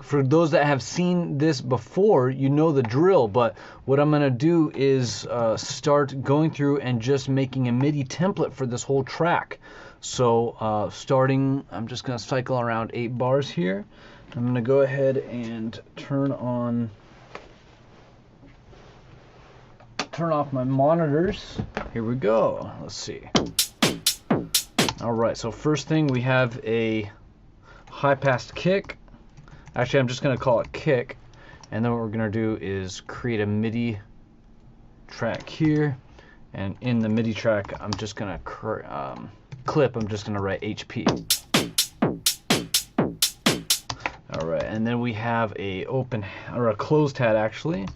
for those that have seen this before, you know the drill, but what I'm gonna do is start going through and just making a MIDI template for this whole track. So starting, I'm just gonna cycle around 8 bars here. I'm gonna go ahead and turn off my monitors. Here we go. Let's see. All right, so first thing, we have a high pass kick. Actually, I'm just gonna call it kick. And then what we're gonna do is create a MIDI track here. And in the MIDI track, I'm just gonna clip, I'm just gonna write HP. All right, and then we have a open, or a closed hat actually.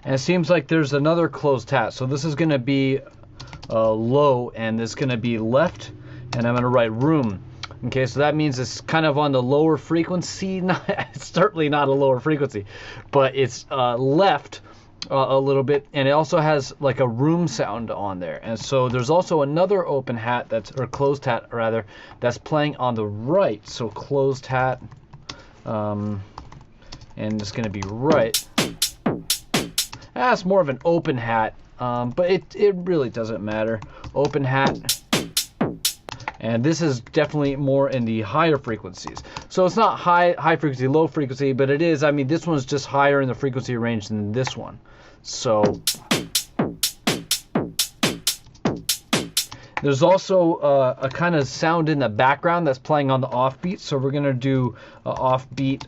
And it seems like there's another closed hat. So this is going to be low, and this is going to be left, and I'm going to write room. Okay, so that means it's kind of on the lower frequency. It's certainly not a lower frequency, but it's left a little bit, and it also has like a room sound on there. And so there's also another open hat, or closed hat rather, that's playing on the right. So closed hat, and it's going to be right. It's more of an open hat, but it really doesn't matter. Open hat, and this is definitely more in the higher frequencies. So it's not high frequency, low frequency, but it is. I mean, this one's just higher in the frequency range than this one. So there's also a kind of sound in the background that's playing on the offbeat. So we're gonna do offbeat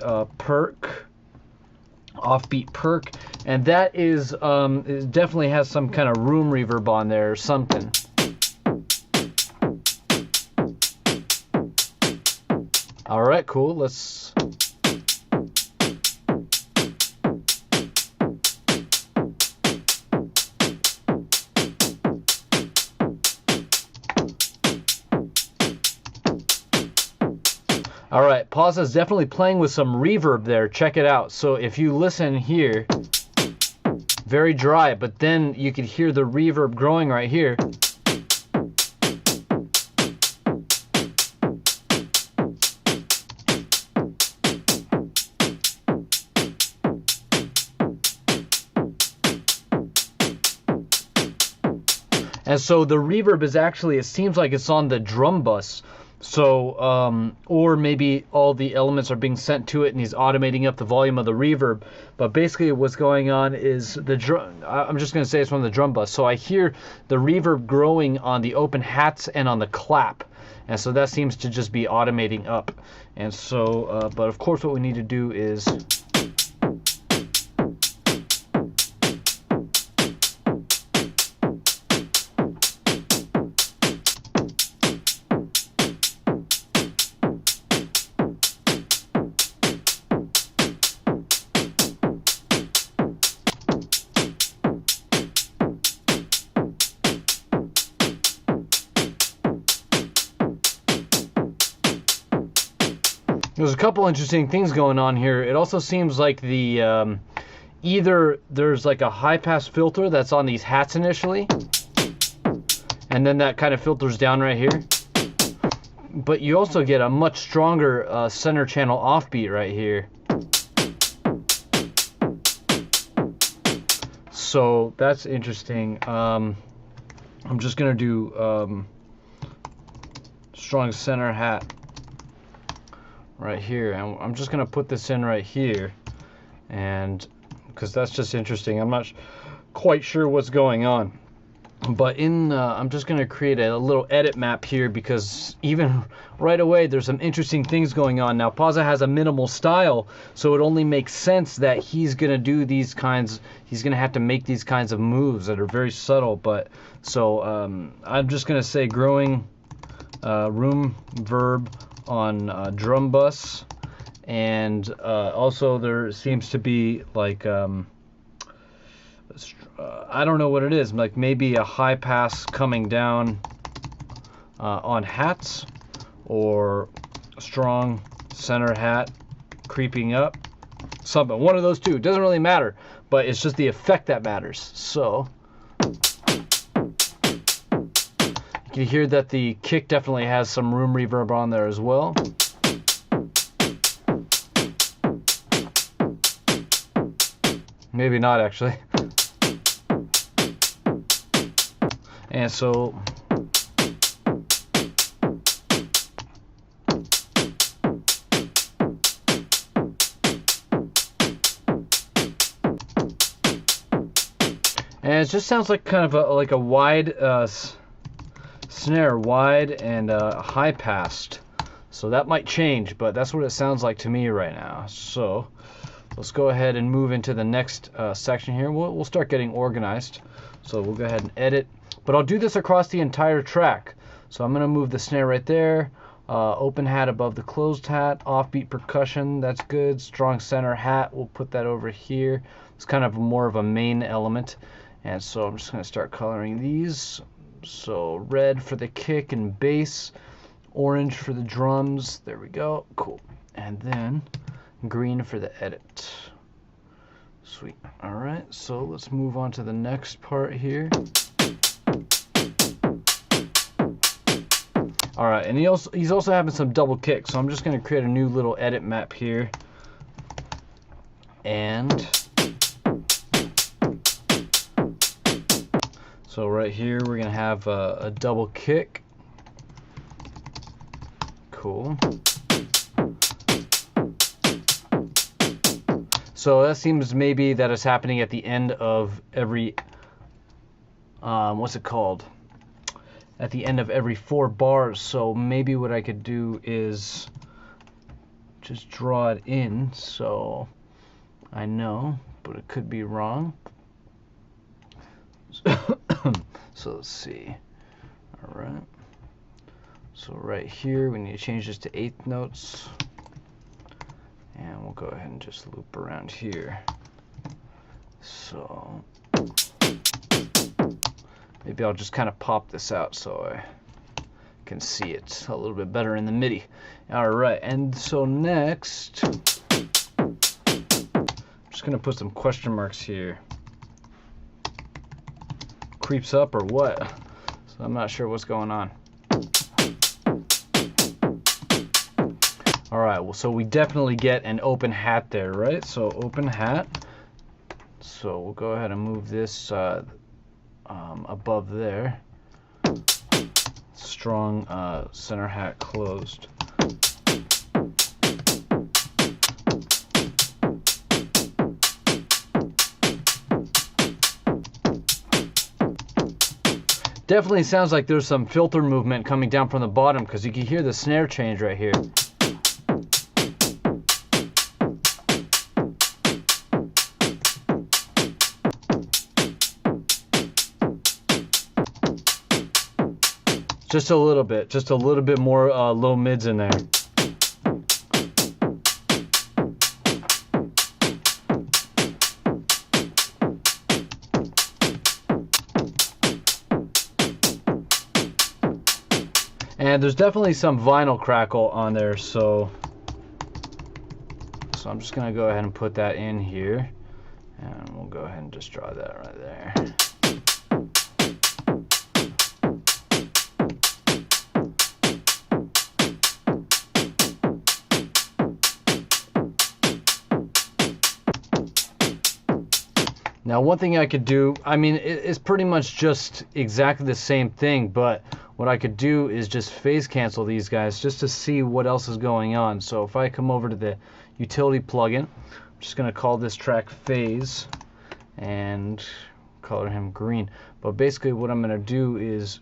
perk, and that is it definitely has some kind of room reverb on there or something. All right, cool. Let's. All right, PAWSA is definitely playing with some reverb there. Check it out. So if you listen here, very dry, but then you can hear the reverb growing right here. And so the reverb is actually, it seems like it's on the drum bus. So, or maybe all the elements are being sent to it and he's automating up the volume of the reverb. But basically what's going on is the drum, I'm just going to say it's from the drum bus. So I hear the reverb growing on the open hats and on the clap. And so that seems to just be automating up. And so, but of course what we need to do is... There's a couple interesting things going on here. It also seems like the either there's like a high pass filter that's on these hats initially, and then that kind of filters down right here. But you also get a much stronger center channel offbeat right here. So that's interesting. I'm just gonna do strong center hat right here, and I'm just gonna put this in right here, and because that's just interesting. I'm not quite sure what's going on, but in I'm just gonna create a little edit map here, because even right away there's some interesting things going on. Now PAWSA has a minimal style, so it only makes sense that he's gonna do these kinds, he's gonna have to make these kinds of moves that are very subtle. But so I'm just gonna say growing room verb on drum bus, and also there seems to be like I don't know what it is, like maybe a high pass coming down on hats, or a strong center hat creeping up, something, one of those two. It doesn't really matter, but it's just the effect that matters. So you can hear that the kick definitely has some room reverb on there as well. Maybe not actually. And so and it just sounds like kind of like a wide snare, wide and high passed. So that might change, but that's what it sounds like to me right now. So let's go ahead and move into the next section here. We'll start getting organized. So we'll go ahead and edit. But I'll do this across the entire track. So I'm going to move the snare right there. Open hat above the closed hat. Offbeat percussion, that's good. Strong center hat, we'll put that over here. It's kind of more of a main element. And so I'm just going to start coloring these. So red for the kick and bass. Orange for the drums. There we go. Cool. And then green for the edit. Sweet. Alright, so let's move on to the next part here. Alright, and he's also having some double kicks, so I'm just going to create a new little edit map here. And so right here we're going to have a double kick. Cool. So that seems maybe that it's happening at the end of every, what's it called? At the end of every 4 bars. So maybe what I could do is just draw it in so I know, but it could be wrong. So let's see. All right. So right here we need to change this to 8th notes. And we'll go ahead and just loop around here. So maybe I'll just kind of pop this out so I can see it a little bit better in the MIDI. Alright, and so next, I'm just going to put some question marks here. Creeps up or what? So I'm not sure what's going on. Alright, well, so we definitely get an open hat there, right? So open hat. So we'll go ahead and move this above there. Strong center hat closed. Definitely sounds like there's some filter movement coming down from the bottom because you can hear the snare change right here. Just a little bit more low mids in there. And there's definitely some vinyl crackle on there, so I'm just gonna go ahead and put that in here, and we'll go ahead and just draw that right there. Now one thing I could do, I mean it's pretty much just exactly the same thing, but what I could do is just phase cancel these guys just to see what else is going on. So if I come over to the utility plugin, I'm just going to call this track phase and color him green. But basically what I'm going to do is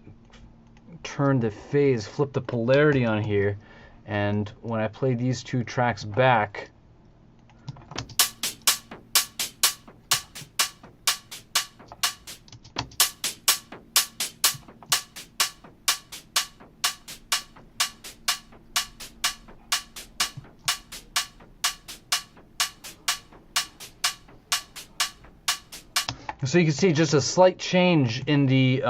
turn the phase, flip the polarity on here, and when I play these two tracks back, so you can see just a slight change in the,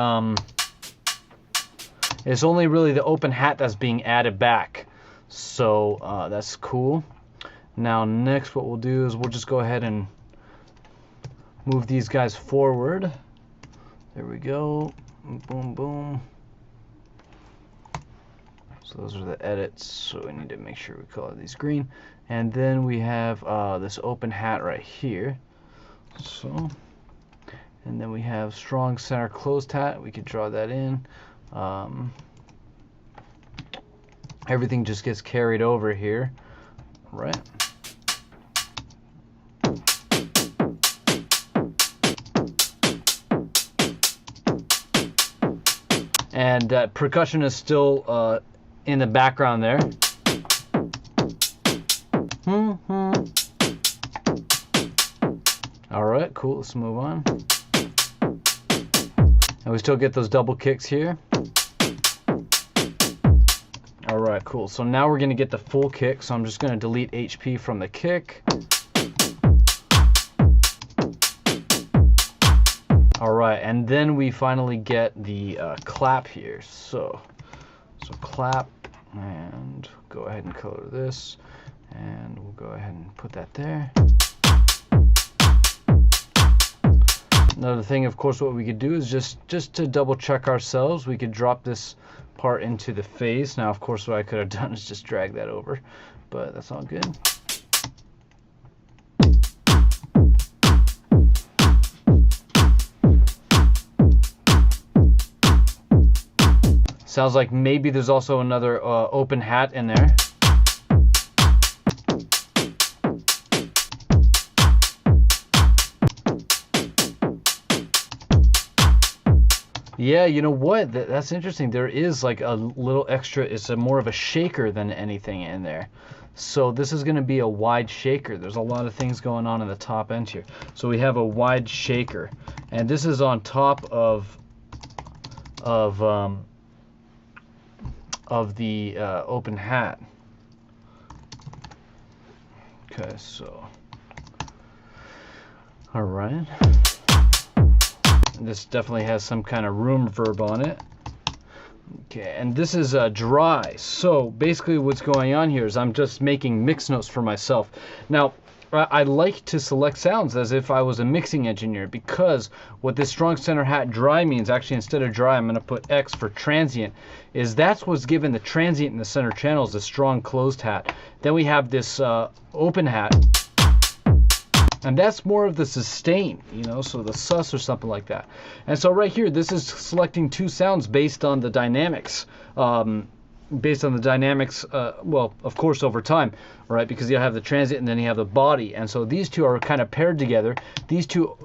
it's only really the open hat that's being added back. So that's cool. Now next what we'll do is we'll just go ahead and move these guys forward. There we go. Boom, boom. So those are the edits, so we need to make sure we color these green. And then we have this open hat right here. So, and then we have strong center closed hat. We could draw that in. Everything just gets carried over here, right? And percussion is still in the background there. Alright, cool, let's move on. And we still get those double kicks here. Alright, cool. So now we're going to get the full kick, so I'm just going to delete HP from the kick. Alright, and then we finally get the clap here. So clap, and go ahead and color this, and we'll go ahead and put that there. Another thing, of course, what we could do is just to double check ourselves, we could drop this part into the phase. Now, of course, what I could have done is just drag that over, but that's all good. Sounds like maybe there's also another open hat in there. Yeah, you know what? That's interesting. There is like a little extra. It's more of a shaker than anything in there. So this is going to be a wide shaker. There's a lot of things going on in the top end here. So we have a wide shaker, and this is on top of the open hat. Okay, so all right. This definitely has some kind of room verb on it. Okay, and this is dry. So basically what's going on here is I'm just making mix notes for myself. Now, I like to select sounds as if I was a mixing engineer, because what this strong center hat dry means, actually instead of dry I'm going to put X for transient, is that's what's given the transient in the center channels, the strong closed hat. Then we have this open hat, and that's more of the sustain, you know, so the sus or something like that. And so right here, this is selecting two sounds based on the dynamics. Well, of course, over time, right? Because you have the transient and then you have the body. And so these two are kind of paired together. These two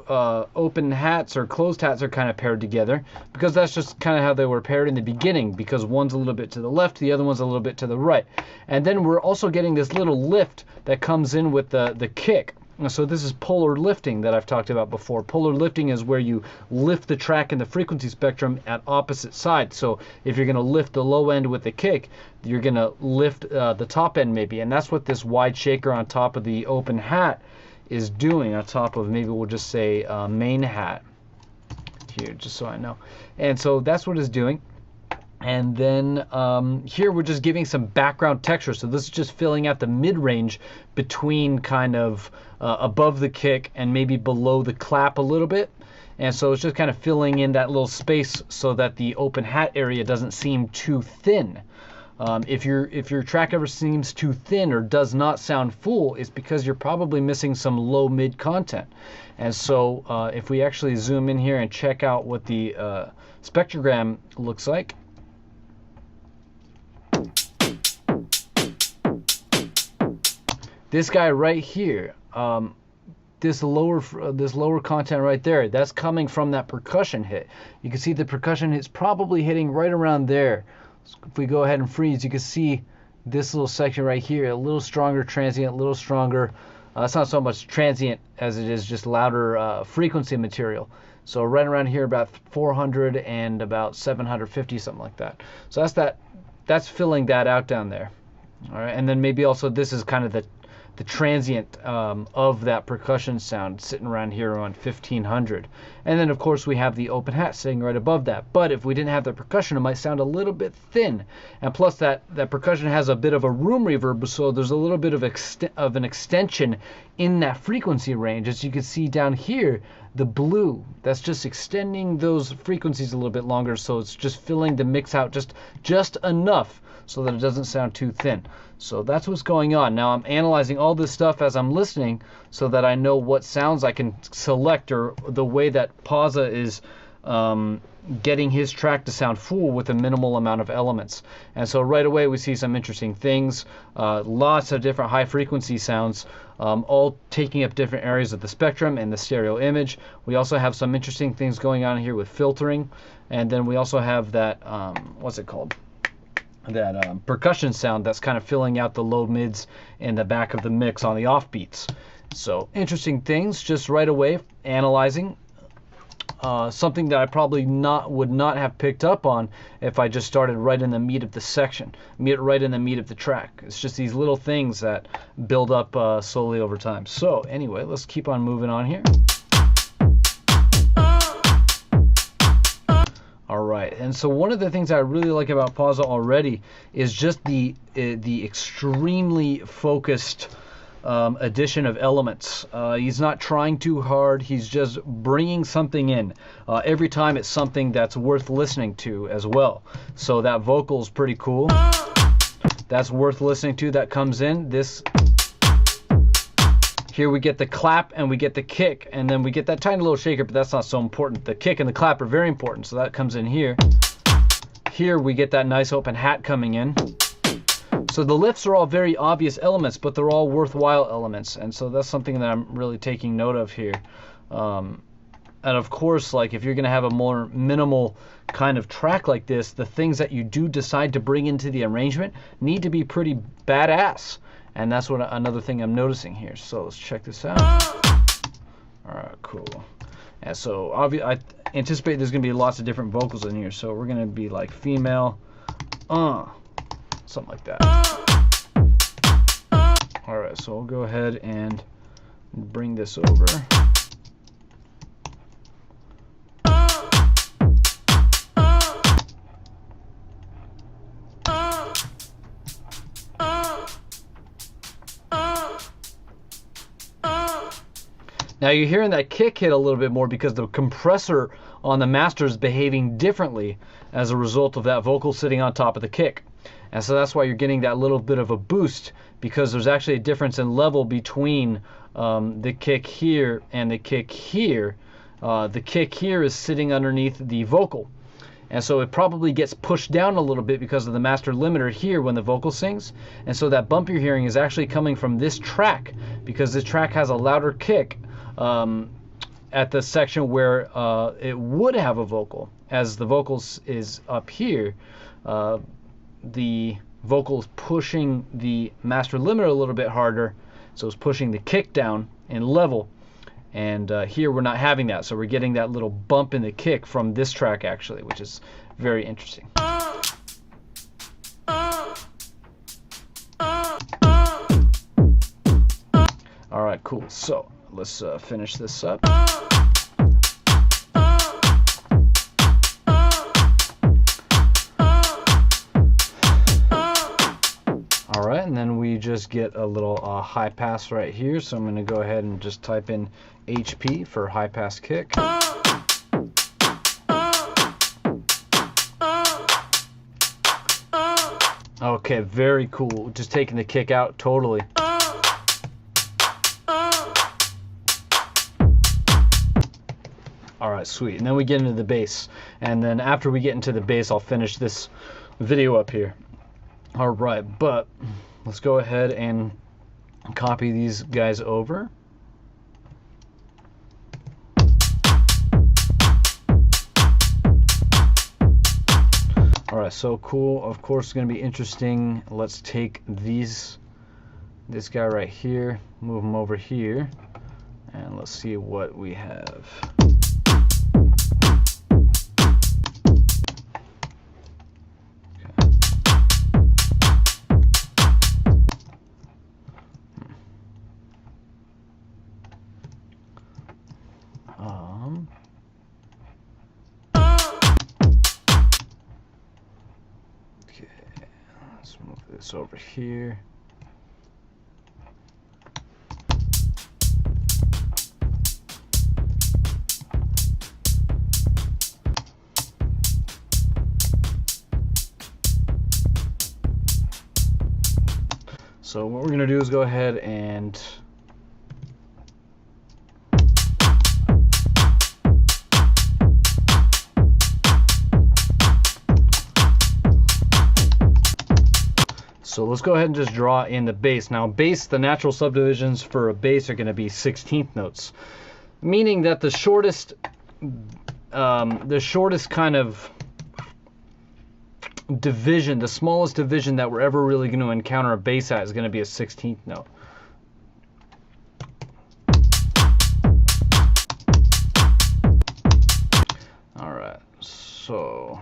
open hats or closed hats are kind of paired together, because that's just kind of how they were paired in the beginning, because one's a little bit to the left, the other one's a little bit to the right. And then we're also getting this little lift that comes in with the kick. So this is polar lifting that I've talked about before. Polar lifting is where you lift the track in the frequency spectrum at opposite sides. So if you're going to lift the low end with the kick, you're going to lift the top end maybe. And that's what this wide shaker on top of the open hat is doing, on top of, maybe we'll just say main hat here, just so I know. And so that's what it's doing. And then here we're just giving some background texture. So this is just filling out the mid-range between kind of above the kick and maybe below the clap a little bit. And so it's just kind of filling in that little space so that the open hat area doesn't seem too thin. If your track ever seems too thin or does not sound full, it's because you're probably missing some low-mid content. And so if we actually zoom in here and check out what the spectrogram looks like, this guy right here, this lower content right there, that's coming from that percussion hit. You can see the percussion hit's probably hitting right around there. So if we go ahead and freeze, you can see this little section right here, a little stronger transient, a little stronger. It's not so much transient as it is just louder frequency material. So right around here, about 400 and about 750, something like that. So that's filling that out down there. All right, and then maybe also this is kind of the transient of that percussion sound sitting around here on 1500. And then of course we have the open hat sitting right above that. But if we didn't have the percussion, it might sound a little bit thin. And plus that percussion has a bit of a room reverb, so there's a little bit of an extension in that frequency range. As you can see down here, the blue, that's just extending those frequencies a little bit longer, so it's just filling the mix out just enough so that it doesn't sound too thin. So that's what's going on. Now I'm analyzing all this stuff as I'm listening so that I know what sounds I can select, or the way that PAWSA is getting his track to sound full with a minimal amount of elements. And so right away we see some interesting things, lots of different high frequency sounds, all taking up different areas of the spectrum and the stereo image. We also have some interesting things going on here with filtering, and then we also have that what's it called, that percussion sound that's kind of filling out the low mids in the back of the mix on the offbeats. So interesting things just right away analyzing. Something that I probably would not have picked up on if I just started right in the meat of the section, right in the meat of the track. It's just these little things that build up slowly over time. So anyway, let's keep on moving on here. All right, and so one of the things I really like about PAWSA already is just the extremely focused addition of elements. He's not trying too hard, he's just bringing something in. Every time it's something that's worth listening to as well. So that vocal is pretty cool. That's worth listening to, that comes in. This here we get the clap and we get the kick, and then we get that tiny little shaker, but that's not so important. The kick and the clap are very important, so that comes in here. Here we get that nice open hat coming in. So the lifts are all very obvious elements, but they're all worthwhile elements, and so that's something that I'm really taking note of here. And of course, like if you're going to have a more minimal kind of track like this, the things that you do decide to bring into the arrangement need to be pretty badass, and that's what another thing I'm noticing here. So let's check this out. All right, cool. And so I anticipate there's going to be lots of different vocals in here, so we're going to be like female, something like that. All right, so we'll go ahead and bring this over. Now you're hearing that kick hit a little bit more because the compressor on the master is behaving differently as a result of that vocal sitting on top of the kick. And so that's why you're getting that little bit of a boost, because there's actually a difference in level between the kick here and the kick here. The kick here is sitting underneath the vocal. And so it probably gets pushed down a little bit because of the master limiter here when the vocal sings. And so that bump you're hearing is actually coming from this track, because this track has a louder kick at the section where it would have a vocal. As the vocals is up here, the vocal is pushing the master limiter a little bit harder, so it's pushing the kick down in level. And here we're not having that, so we're getting that little bump in the kick from this track actually, which is very interesting. All right, cool. So let's finish this up. All right, and then we just get a little high pass right here. So I'm going to go ahead and just type in HP for high pass kick. Okay, very cool. Just taking the kick out totally. All right, sweet. And then we get into the bass. And then after we get into the bass, I'll finish this video up here. All right, but let's go ahead and copy these guys over. All right, so cool. Of course, it's going to be interesting. Let's take this guy right here, move him over here, and let's see what we have. Okay, let's move this over here. So what we're going to do is go ahead and so let's go ahead and just draw in the bass. Now bass, the natural subdivisions for a bass are going to be 16th notes, meaning that the shortest kind of division, the smallest division that we're ever really going to encounter a bass at is going to be a 16th note. All right, so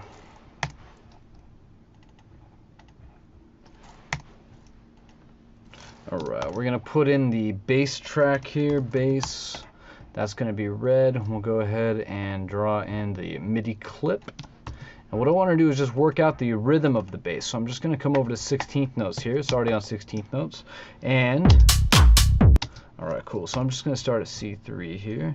all right, we're going to put in the bass track here, bass. That's going to be red. We'll go ahead and draw in the MIDI clip. And what I want to do is just work out the rhythm of the bass. So I'm just going to come over to 16th notes here. It's already on 16th notes. And, all right, cool. So I'm just going to start at C3 here.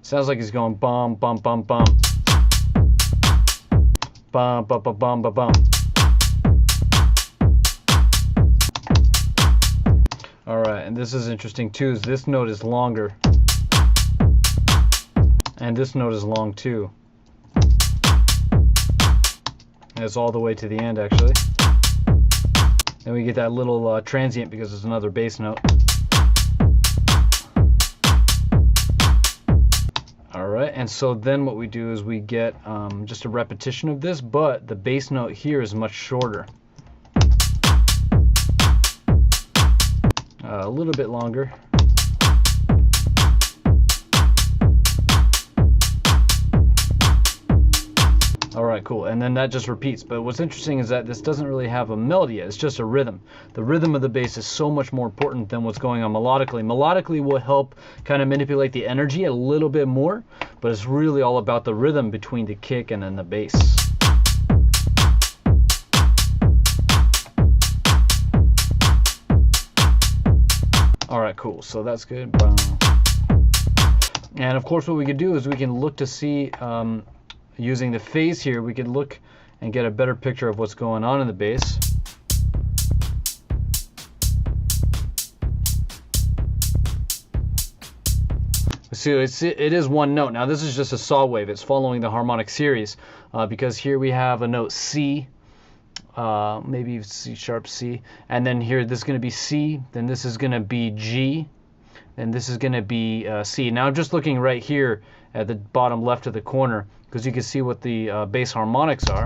Sounds like he's going bum, bum, bum, bum. Bum, bum, bum, bum, bum, bum. Alright, and this is interesting too, is this note is longer. And this note is long too. And it's all the way to the end actually. Then we get that little transient because it's another bass note. Alright, and so then what we do is we get just a repetition of this, but the bass note here is much shorter. A little bit longer. Alright, cool. And then that just repeats. But what's interesting is that this doesn't really have a melody yet. It's just a rhythm. The rhythm of the bass is so much more important than what's going on melodically. Melodically will help kind of manipulate the energy a little bit more, but it's really all about the rhythm between the kick and then the bass. Alright, cool. So that's good. And of course what we could do is we can look to see, using the phase here, we could look and get a better picture of what's going on in the bass. So it is one note. Now this is just a saw wave. It's following the harmonic series because here we have a note C. Maybe C sharp C, and then here this is going to be C, then this is going to be G, and this is going to be C. Now I'm just looking right here at the bottom left of the corner because you can see what the bass harmonics are.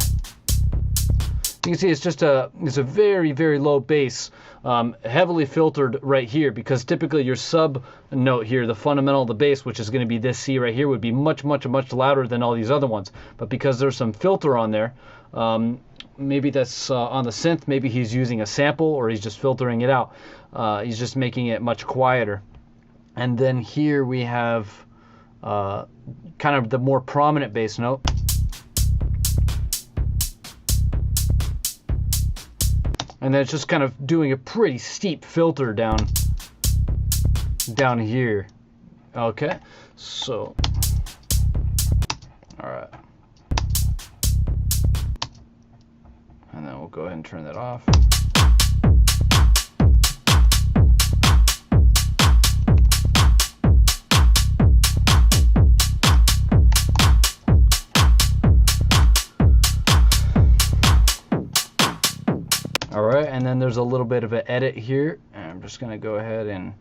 You can see it's a very, very low bass, heavily filtered right here, because typically your sub note here, the fundamental of the bass, which is going to be this C right here, would be much, much, much louder than all these other ones. But because there's some filter on there, maybe that's on the synth, maybe he's using a sample or he's just filtering it out. He's just making it much quieter. And then here we have kind of the more prominent bass note. And then it's just kind of doing a pretty steep filter down here. Okay, so, all right. And then we'll go ahead and turn that off. All right, and then there's a little bit of an edit here. And I'm just gonna go ahead and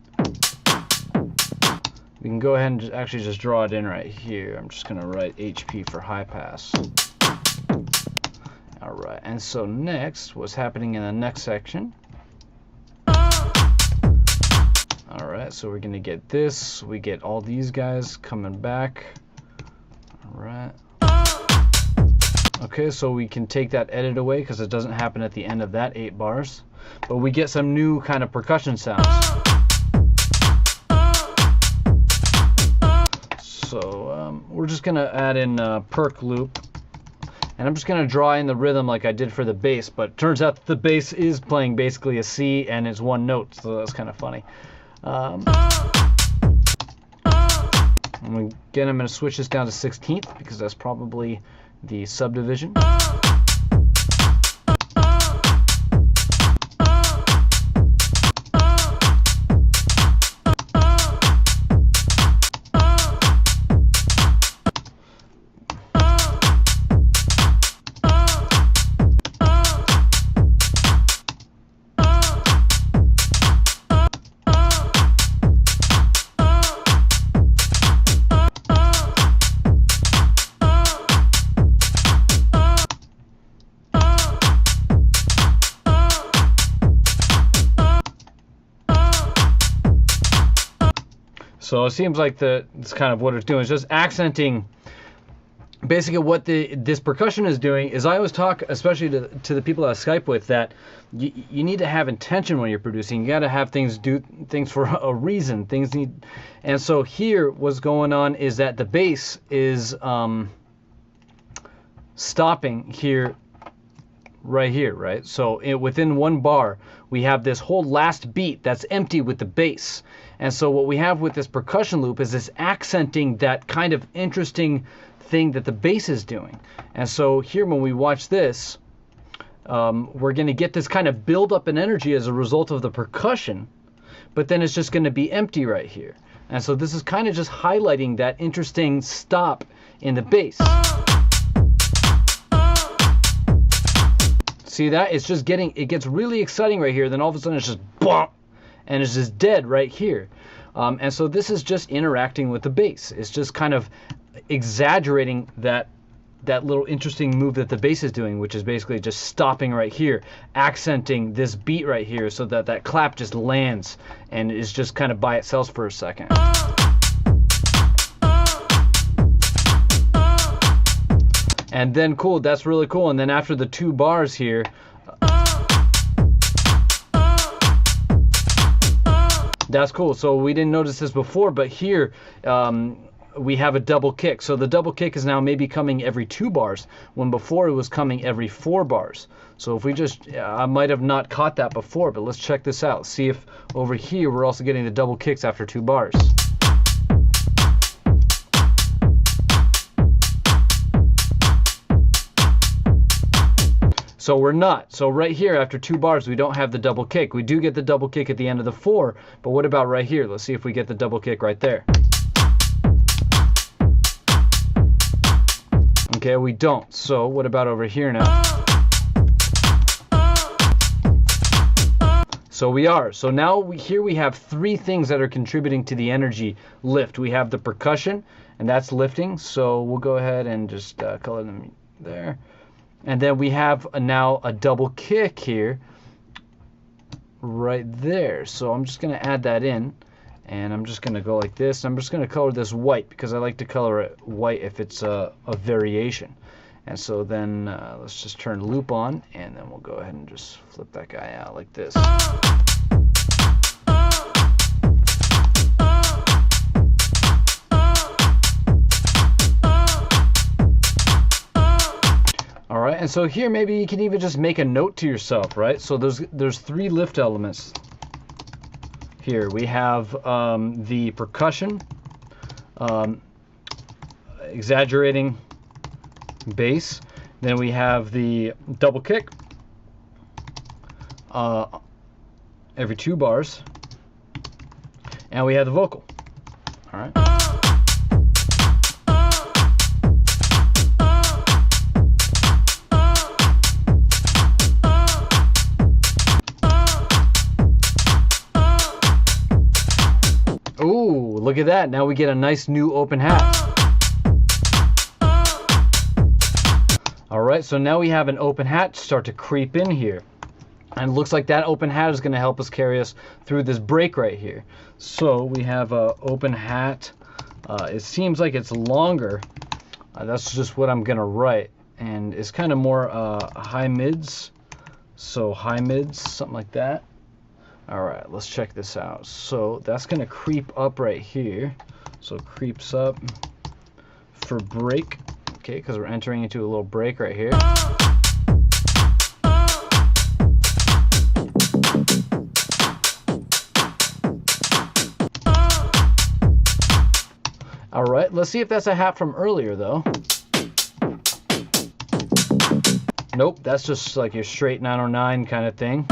we can go ahead and actually just draw it in right here. I'm just gonna write HP for high pass. All right, and so next, what's happening in the next section? All right, so we're gonna get this. We get all these guys coming back. All right. Okay, so we can take that edit away because it doesn't happen at the end of that 8 bars. But we get some new kind of percussion sounds. So we're just gonna add in perk loop. And I'm just going to draw in the rhythm like I did for the bass, but it turns out that the bass is playing basically a C and it's one note, so that's kind of funny. And Again, I'm going to switch this down to 16th because that's probably the subdivision. So it seems like it's kind of what it's doing. It's just accenting. Basically, what this percussion is doing is, I always talk, especially to the people I Skype with, that you need to have intention when you're producing. You got to have do things for a reason. And so here, what's going on is that the bass is stopping here, right here, right? So within one bar, we have this whole last beat that's empty with the bass. And so what we have with this percussion loop is this accenting that kind of interesting thing that the bass is doing. And so here, when we watch this, we're going to get this kind of build up in energy as a result of the percussion, but then it's just going to be empty right here. And so this is kind of just highlighting that interesting stop in the bass. See that? It's just it gets really exciting right here, then all of a sudden it's just bump, and it's just dead right here. And so this is just interacting with the bass. It's just kind of exaggerating that little interesting move that the bass is doing, which is basically just stopping right here, accenting this beat right here so that that clap just lands and is just kind of by itself for a second. And then cool, that's really cool. And then after the 2 bars here, that's cool. So we didn't notice this before, but here we have a double kick. So the double kick is now maybe coming every 2 bars, when before it was coming every 4 bars. So if we just, I might have not caught that before, but let's check this out. See if over here we're also getting the double kicks after 2 bars. So we're not. So right here, after 2 bars, we don't have the double kick. We do get the double kick at the end of the 4, but what about right here? Let's see if we get the double kick right there. Okay, we don't. So what about over here now? So we are. So now here we have 3 things that are contributing to the energy lift. We have the percussion, and that's lifting. So we'll go ahead and just color them there. And then we have now a double kick here, right there. So I'm just going to add that in, and I'm just going to go like this. I'm just going to color this white because I like to color it white if it's a variation. And so then let's just turn loop on, and then we'll go ahead and just flip that guy out like this. Alright, and so here maybe you can even just make a note to yourself, right? So there's 3 lift elements here. We have the percussion, exaggerating bass. Then we have the double kick every 2 bars. And we have the vocal. Alright. Ooh, look at that. Now we get a nice new open hat. Alright, so now we have an open hat start to creep in here. And it looks like that open hat is going to help us carry us through this break right here. So we have an open hat. It seems like it's longer. That's just what I'm going to write. And it's kind of more high mids. So high mids, something like that. Alright, let's check this out. So that's going to creep up right here. So it creeps up for break. Okay, because we're entering into a little break right here. All right, let's see if that's a hat from earlier though. Nope, that's just like your straight 909 kind of thing.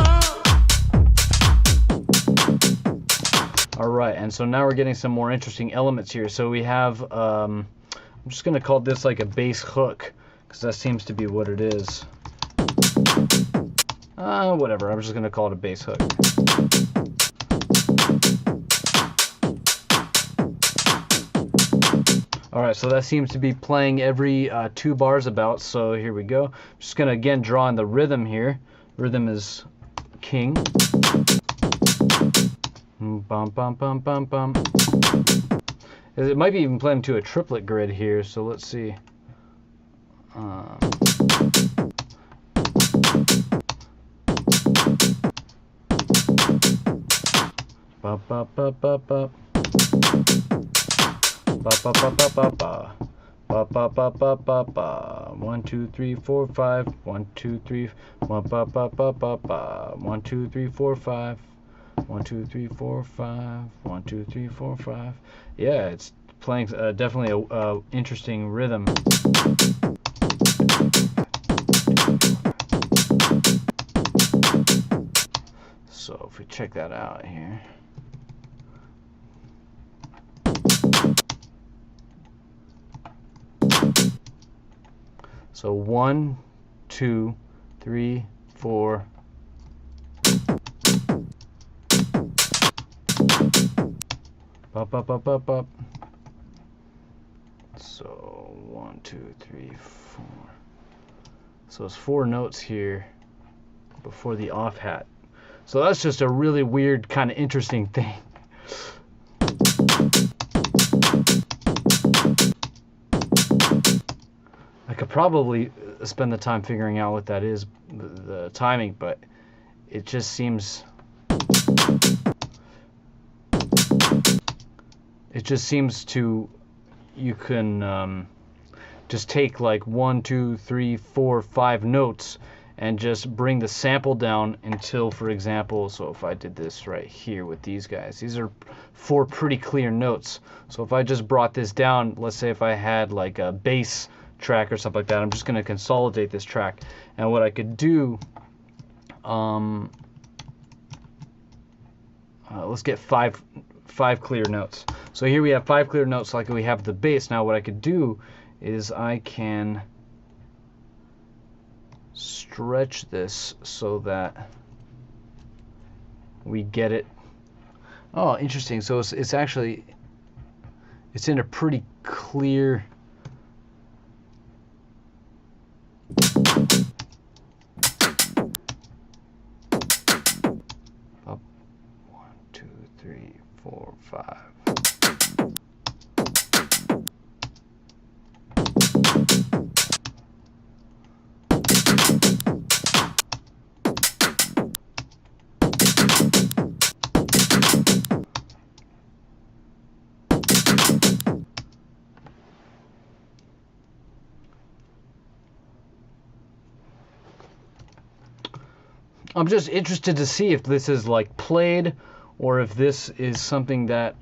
All right, and so now we're getting some more interesting elements here. So we have, I'm just gonna call this like a bass hook, because that seems to be what it is. Whatever, I'm just gonna call it a bass hook. All right, so that seems to be playing every 2 bars about, so here we go. I'm just gonna again draw in the rhythm here. Rhythm is king. Bum, bum, bum, bum, bum. It might be even playing to a triplet grid here, so let's see. Ba ba ba ba ba. Ba ba ba ba ba ba. Ba ba ba ba ba ba. 1 2 3 4 5. 1 2 3. Ba ba ba ba ba ba. 1 2 3 4 5. 1 2 3 4 5. 1 2 3 4 5. Yeah, it's playing definitely a interesting rhythm. So if we check that out here. So 1 2 3 4. Up, up, up, up, up. So 1 2 3 4. So it's 4 notes here before the off hat. So that's just a really weird, kind of interesting thing. I could probably spend the time figuring out what that is, the timing, but it just seems... It just seems to, you can just take like 1 2 3 4 5 notes and just bring the sample down until, for example, so if I did this right here with these guys, these are 4 pretty clear notes. So if I just brought this down, let's say if I had like a bass track or something like that, I'm just going to consolidate this track. And what I could do, let's get five clear notes. So here we have 5 clear notes like we have the bass. Now what I could do is I can stretch this so that we get it. Oh, interesting. So it's actually, it's in a pretty clear... Up 1 2 3 4 5. I'm just interested to see if this is like played or if this is something that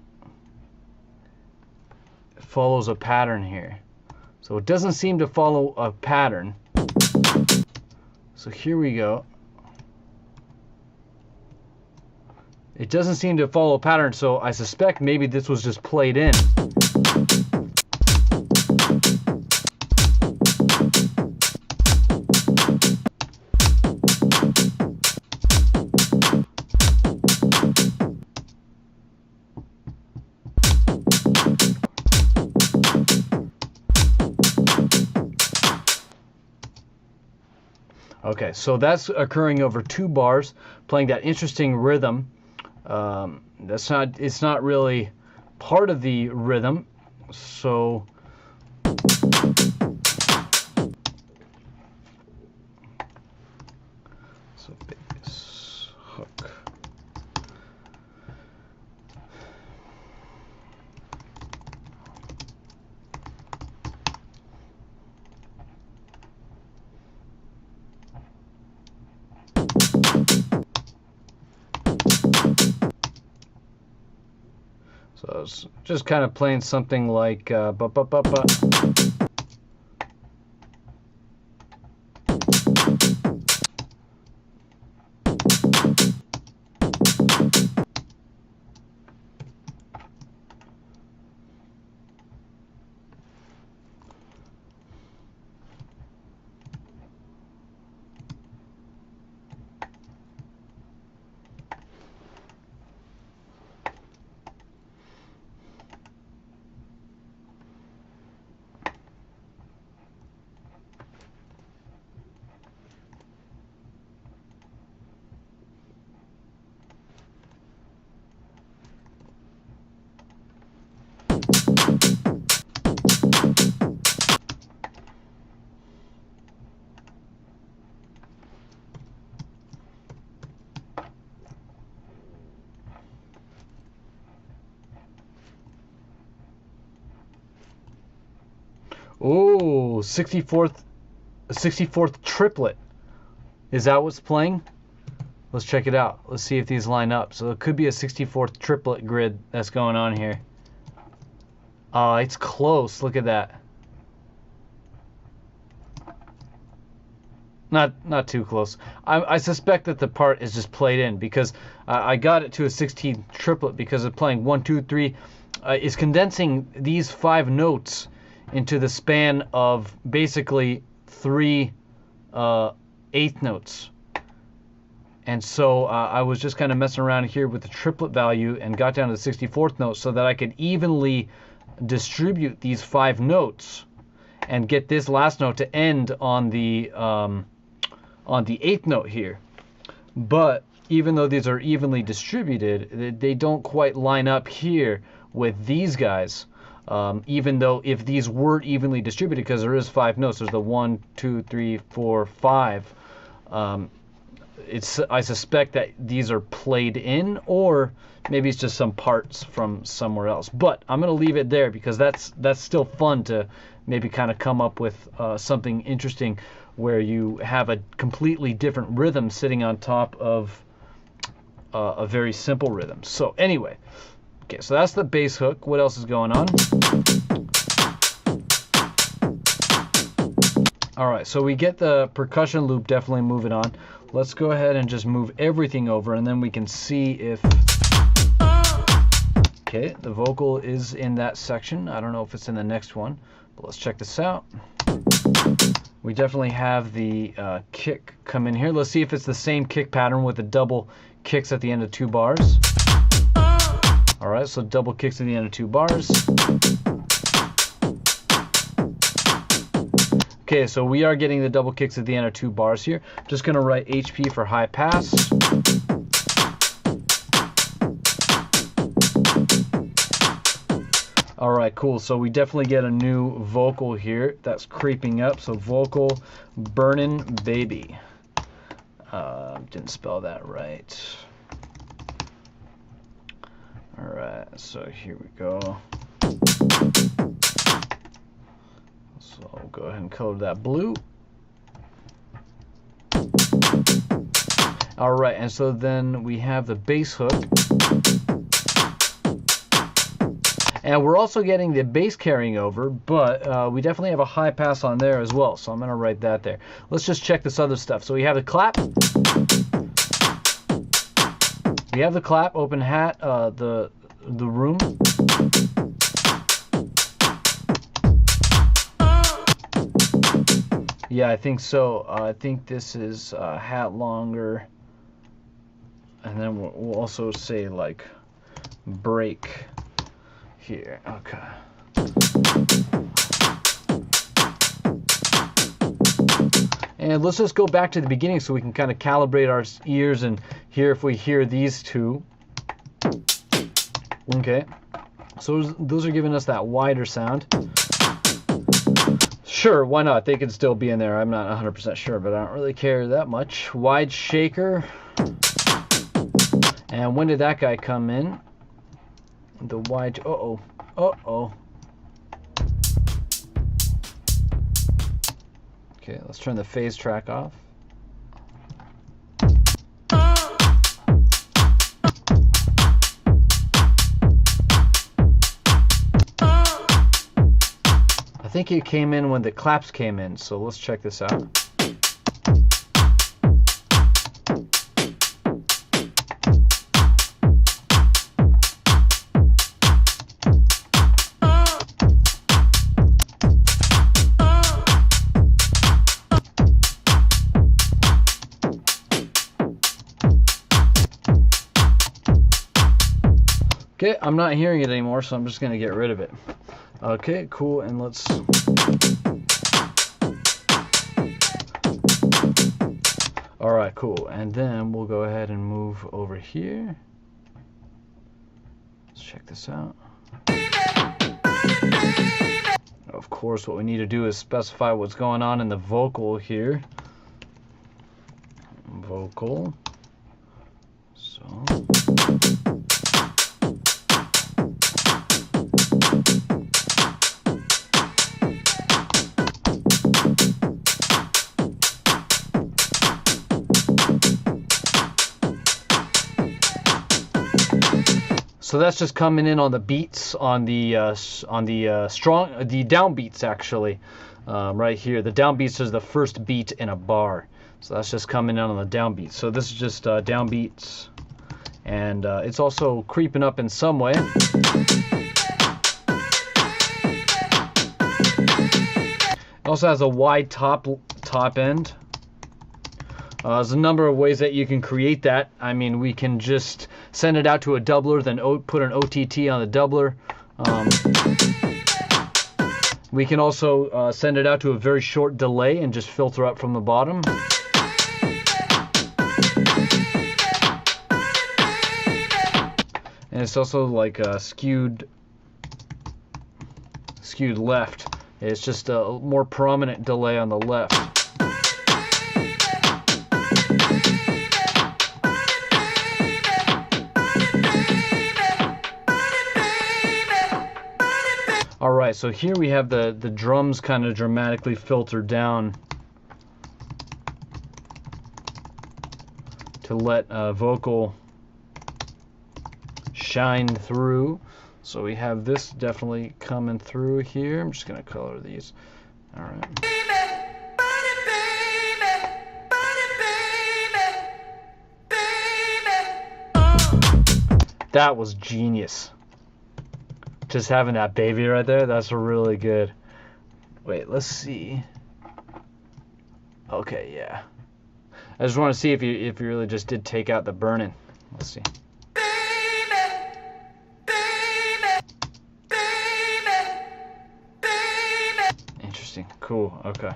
follows a pattern here. So it doesn't seem to follow a pattern. So here we go. It doesn't seem to follow a pattern, so I suspect maybe this was just played in. Okay, so that's occurring over 2 bars, playing that interesting rhythm. It's not really part of the rhythm, so bass hook. So it's just kind of playing something like oh, 64th triplet. Is that what's playing? Let's check it out. Let's see if these line up. So it could be a 64th triplet grid that's going on here. It's close. Look at that. Not too close. I suspect that the part is just played in because I got it to a 16th triplet because of playing 1, 2, 3. It's condensing these 5 notes into the span of basically 3 eighth notes. And so I was just kind of messing around here with the triplet value and got down to the 64th note so that I could evenly distribute these 5 notes and get this last note to end on the 8th note here. But even though these are evenly distributed, they don't quite line up here with these guys. Even though if these were evenly distributed, because there is 5 notes, there's the 1, 2, 3, 4, 5. I suspect that these are played in, or maybe it's just some parts from somewhere else. But I'm gonna leave it there because that's still fun to maybe kind of come up with something interesting where you have a completely different rhythm sitting on top of a very simple rhythm. So anyway. Okay, so that's the bass hook. What else is going on? All right, so we get the percussion loop definitely moving on. Let's go ahead and just move everything over, and then we can see if... Okay, the vocal is in that section. I don't know if it's in the next one, but let's check this out. We definitely have the kick come in here. Let's see if it's the same kick pattern with the double kicks at the end of 2 bars. All right, so double kicks at the end of 2 bars. Okay, so we are getting the double kicks at the end of 2 bars here. I'm just gonna write HP for high pass. All right, cool. So we definitely get a new vocal here that's creeping up. So vocal burnin' baby. Didn't spell that right. All right, so here we go. So I'll go ahead and color that blue. All right, and so then we have the bass hook. And we're also getting the bass carrying over, but we definitely have a high pass on there as well. So I'm gonna write that there. Let's just check this other stuff. So we have the clap. We have the clap, open hat, the room. Yeah, I think so. I think this is hat longer. And then we'll also say like break here. Okay. And let's just go back to the beginning so we can kind of calibrate our ears and hear if we hear these two. Okay. So those are giving us that wider sound. Sure, why not? They could still be in there. I'm not 100% sure, but I don't really care that much. Wide shaker. And when did that guy come in? The wide... Uh-oh. Uh-oh. Okay, let's turn the phase track off. I think it came in when the claps came in, so let's check this out. Okay, I'm not hearing it anymore, so I'm just going to get rid of it. Okay, cool, and let's... Alright, cool, and then we'll go ahead and move over here. Let's check this out. Of course, what we need to do is specify what's going on in the vocal here. Vocal. So... So that's just coming in on the beats, on the downbeats actually, right here. The downbeats is the first beat in a bar, so that's just coming in on the downbeats. So this is just downbeats, and it's also creeping up in some way. It also has a wide top end. There's a number of ways that you can create that. I mean, we can just send it out to a doubler, then put an OTT on the doubler. We can also send it out to a very short delay and just filter up from the bottom. And it's also like skewed left. It's just a more prominent delay on the left. Alright, so here we have the drums kind of dramatically filtered down to let vocal shine through. So we have this definitely coming through here. I'm just going to color these. Alright. That was genius. Just having that baby right there, that's really good. Wait, let's see. Okay, yeah. I just want to see if you really just did take out the burn-in. Let's see. Interesting. Cool. Okay.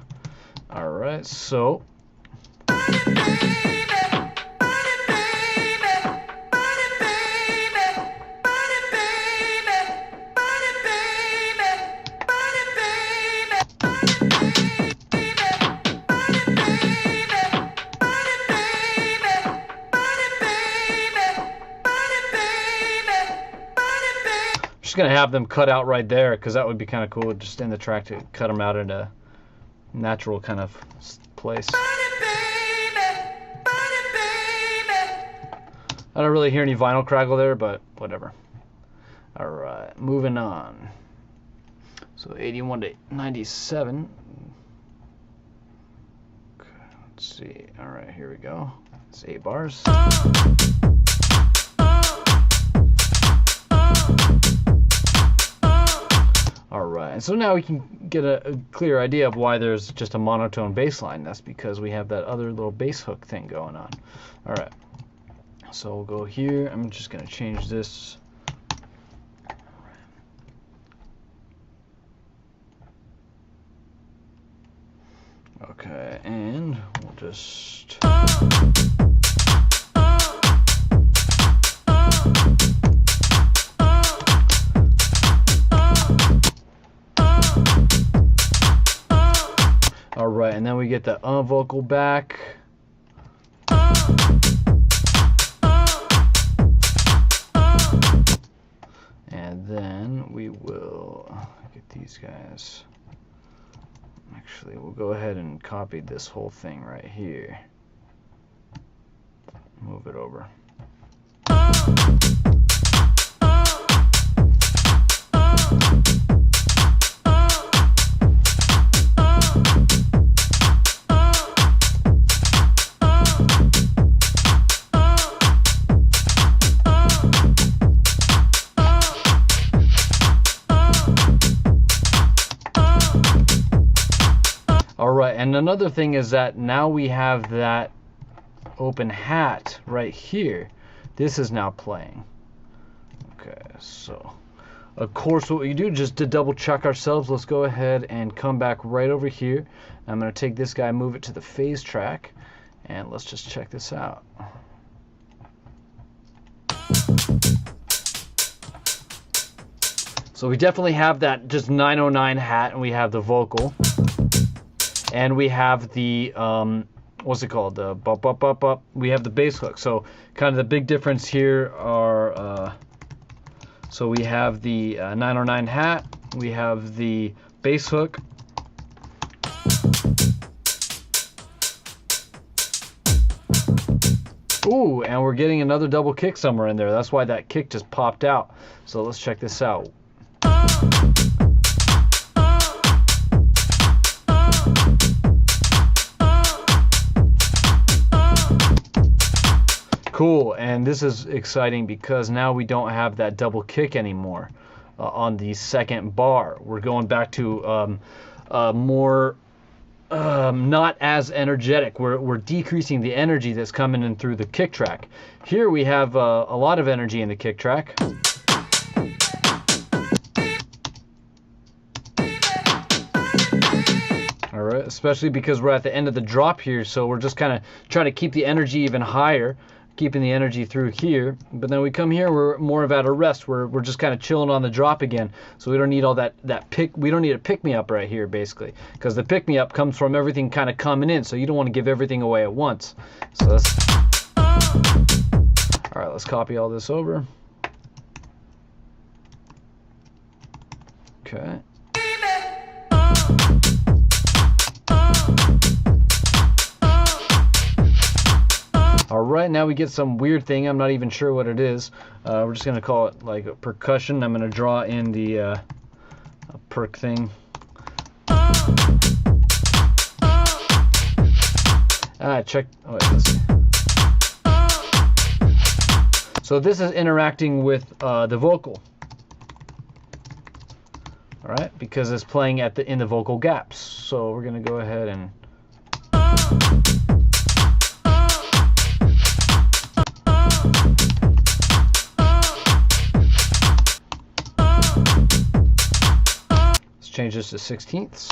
All right. So. Just gonna have them cut out right there because that would be kind of cool, just in the track, to cut them out in a natural kind of place. I don't really hear any vinyl crackle there, but whatever. Alright, moving on. So 81 to 97. Okay, let's see. Alright, here we go. It's 8 bars. Alright, so now we can get a clear idea of why there's just a monotone bass line. That's because we have that other little bass hook thing going on. Alright, so we'll go here. I'm just going to change this. Okay, and we'll just... Alright, and then we get the vocal back. And then we will get these guys. Actually, we'll go ahead and copy this whole thing right here. Move it over. All right, and another thing is that now we have that open hat right here. This is now playing. Okay, so of course what we do, just to double check ourselves, let's go ahead and come back right over here. I'm going to take this guy, move it to the phase track, and let's just check this out. So we definitely have that just 909 hat, and we have the vocal, and we have the what's it called, the bop up up up, we have the bass hook. So kind of the big difference here are so we have the 909 hat, we have the bass hook, ooh, and we're getting another double kick somewhere in there. That's why that kick just popped out. So let's check this out. Cool, and this is exciting because now we don't have that double kick anymore on the second bar. We're going back to more not as energetic. We're decreasing the energy that's coming in through the kick track. Here we have a lot of energy in the kick track. All right, especially because we're at the end of the drop here, so we're just kind of trying to keep the energy even higher, keeping the energy through here. But then we come here, we're more of at a rest. We're just kind of chilling on the drop again. So we don't need all that pick. We don't need a pick me up right here, basically, because the pick me up comes from everything kind of coming in. So you don't want to give everything away at once. So that's all right. Let's copy all this over. Okay. Alright, now we get some weird thing. I'm not even sure what it is. We're just going to call it like a percussion. I'm going to draw in the a perk thing. Check. Oh, wait, let's see. So this is interacting with the vocal. Alright, because it's playing at in the vocal gaps. So we're going to go ahead and change this to 16ths.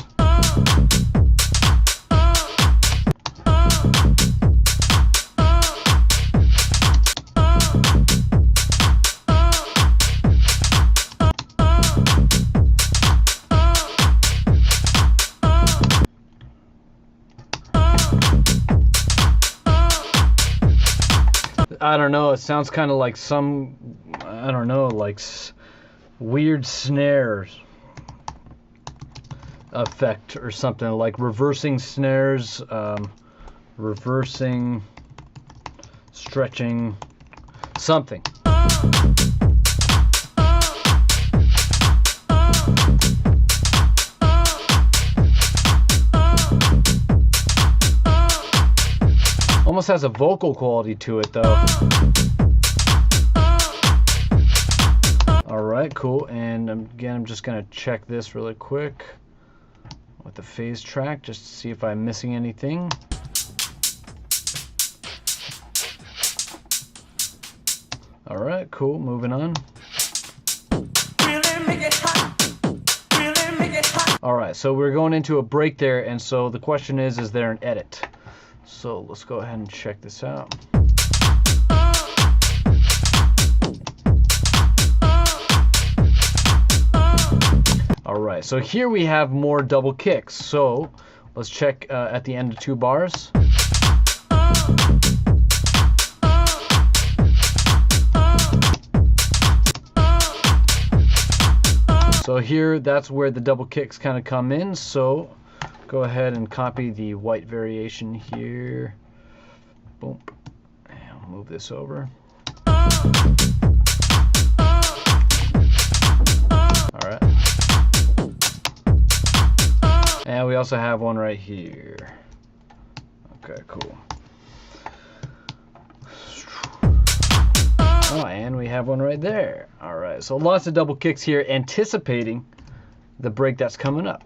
I don't know, it sounds kind of like some, I don't know, like weird snares effect or something, like reversing snares, reversing, stretching, something. Almost has a vocal quality to it though. Alright, cool, and again I'm just gonna check this really quick with the phase track just to see if I'm missing anything. Alright, cool, moving on. Alright, so we're going into a break there, and so the question is there an edit? So let's go ahead and check this out. Alright, so here we have more double kicks. So let's check at the end of 2 bars. So here, that's where the double kicks kind of come in. So go ahead and copy the white variation here. Boom. And I'll move this over. Alright. And we also have one right here. Okay, cool. Oh, and we have one right there. Alright, so lots of double kicks here, anticipating the break that's coming up.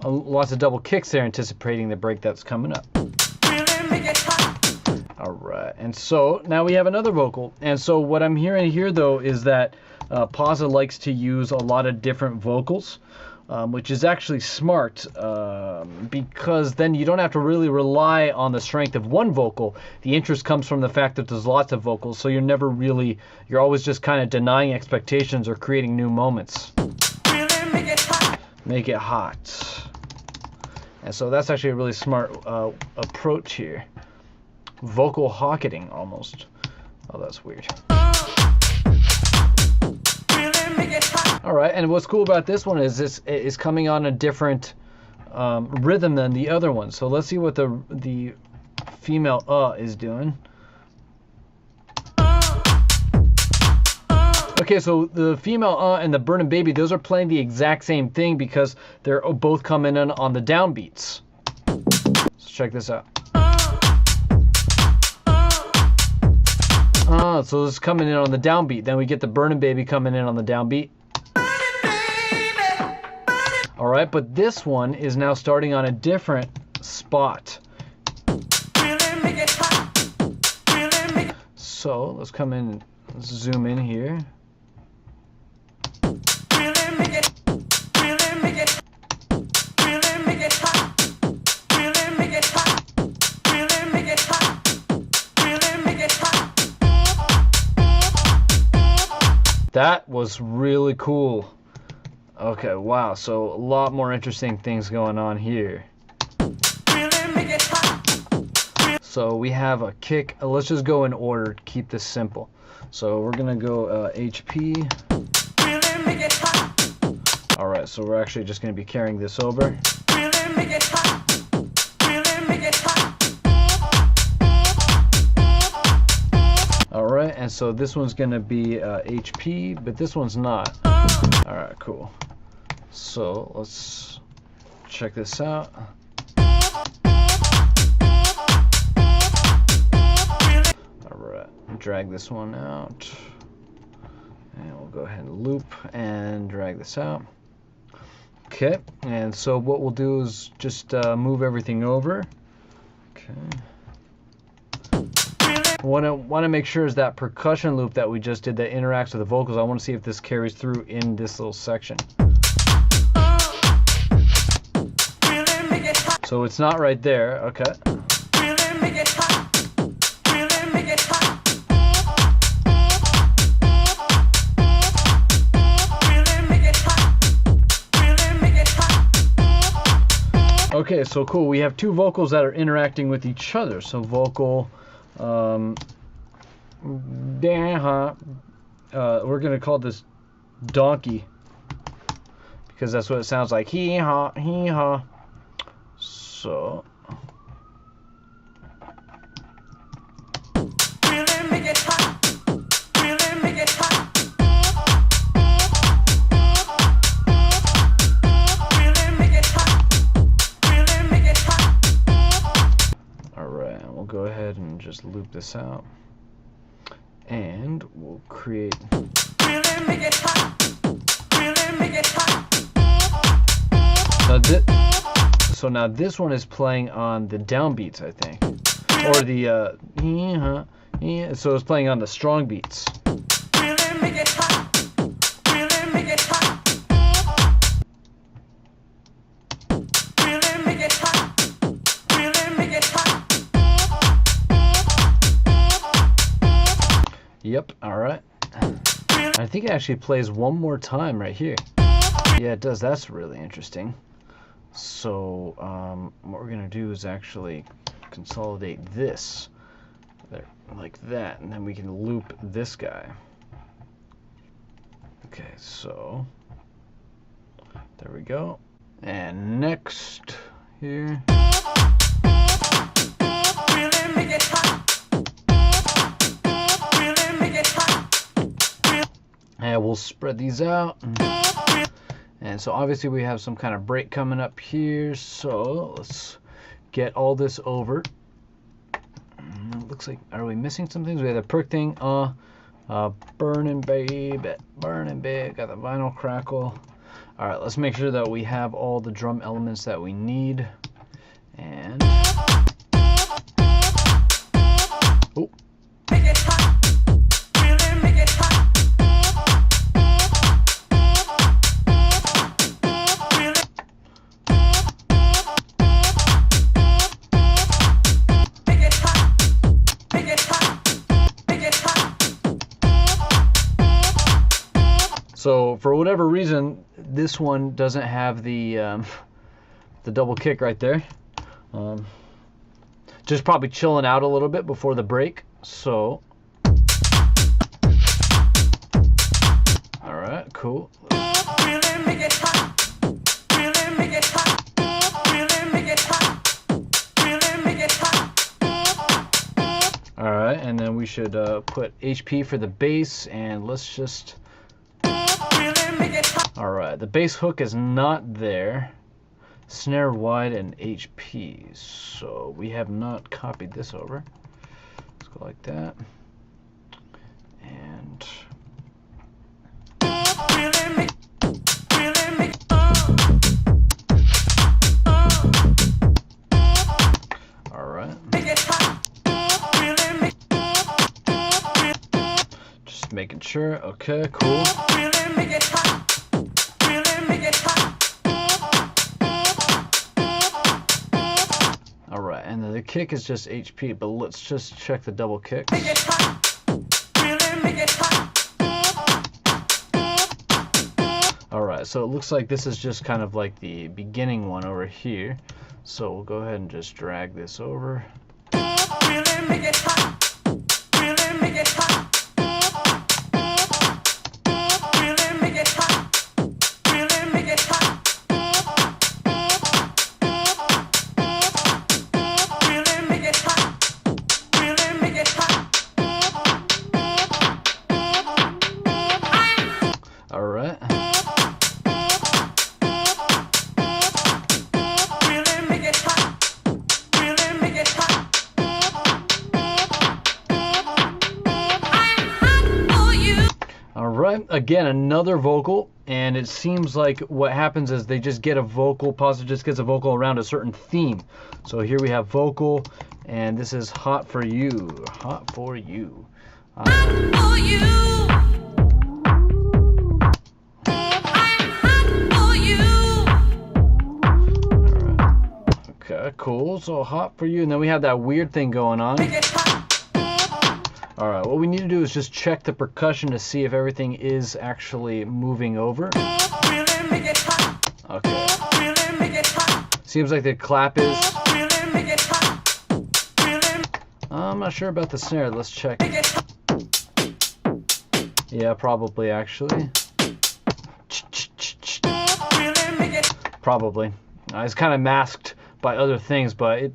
lots of double kicks there, anticipating the break that's coming up. All right, and so now we have another vocal. And so what I'm hearing here, though, is that PAWSA likes to use a lot of different vocals, which is actually smart, because then you don't have to really rely on the strength of one vocal. The interest comes from the fact that there's lots of vocals, so you're always just kind of denying expectations or creating new moments. Make it hot. And so that's actually a really smart approach here. Vocal hocketing, almost. Oh, that's weird. All right, and what's cool about this one is this is coming on a different rhythm than the other one. So let's see what the female is doing. Okay, so the female and the Burnin' Baby, those are playing the exact same thing because they're both coming in on the downbeats. Let's check this out. So this is coming in on the downbeat. Then we get the Burnin' Baby coming in on the downbeat. All right, but this one is now starting on a different spot. So let's come in, let's zoom in here. That was really cool. Okay, wow, so a lot more interesting things going on here. So we have a kick. Let's just go in order, keep this simple. So we're gonna go HP. All right, so we're actually just gonna be carrying this over. All right, and so this one's gonna be HP, but this one's not. All right, cool. So let's check this out. All right, drag this one out. And we'll go ahead and loop and drag this out. Okay, and so what we'll do is just move everything over. Okay. What I want to make sure is that percussion loop that we just did that interacts with the vocals. I want to see if this carries through in this little section. So it's not right there. Okay. Okay, so cool. We have two vocals that are interacting with each other. So vocal, we're gonna call this donkey because that's what it sounds like. Hee haw, hee haw. So. Go ahead and just loop this out, and we'll create. So now this one is playing on the downbeats, I think, or the so it's playing on the strong beats. Yep, alright. I think it actually plays one more time right here. Yeah, it does. That's really interesting. So, what we're going to do is actually consolidate this there, like that, and then we can loop this guy. Okay, so there we go. And next here. And we'll spread these out. And so obviously we have some kind of break coming up here. So let's get all this over. It looks like, are we missing some things? We have the perk thing. Burnin' Baby, Burnin' Baby. Got the vinyl crackle. All right, let's make sure that we have all the drum elements that we need. And oh. Make it hot. Really make it hot. Really. Make it hot. Make it hot. Make it hot. So for whatever reason, this one doesn't have the double kick right there. Just probably chilling out a little bit before the break. So, all right, cool. Really make it hot. Really make it hot. Really make it hot. Really make it hot. All right, and then we should put HP for the bass, and let's just. Really make it hot. All right, the bass hook is not there. Snare wide and HP, so we have not copied this over. Let's go like that, and Really make. Really make. all right, Make it hot. Really make. just making sure. Okay, cool. Really make it hot. Really make it hot. All right, and then the kick is just HP, but let's just check the double kicks. Make it hot. Really make it hot. All right, so it looks like this is just kind of like the beginning one over here. So we'll go ahead and just drag this over. Really make it hot. Really make it hot. Really make it hot. Really make it hot. Really make it hot. Really make it hot. All right. Really make it hot. Really make it hot. I'm hot for you. All right, again, another vocal, and it seems like what happens is they just get a vocal, PAWSA just gets a vocal around a certain theme. So here we have vocal, and this is Hot For You, Hot For You. For you. I'm hot for you. All right. Okay, cool, so Hot For You, and then we have that weird thing going on. Make it hot. All right, what we need to do is just check the percussion to see if everything is actually moving over. Really make it hot. Okay, Really make it hot. seems like the clap is. Really make it hot. Really I'm not sure about the snare, let's check. make it hot. Yeah, probably actually. Really make it. Probably. It's kind of masked by other things, but it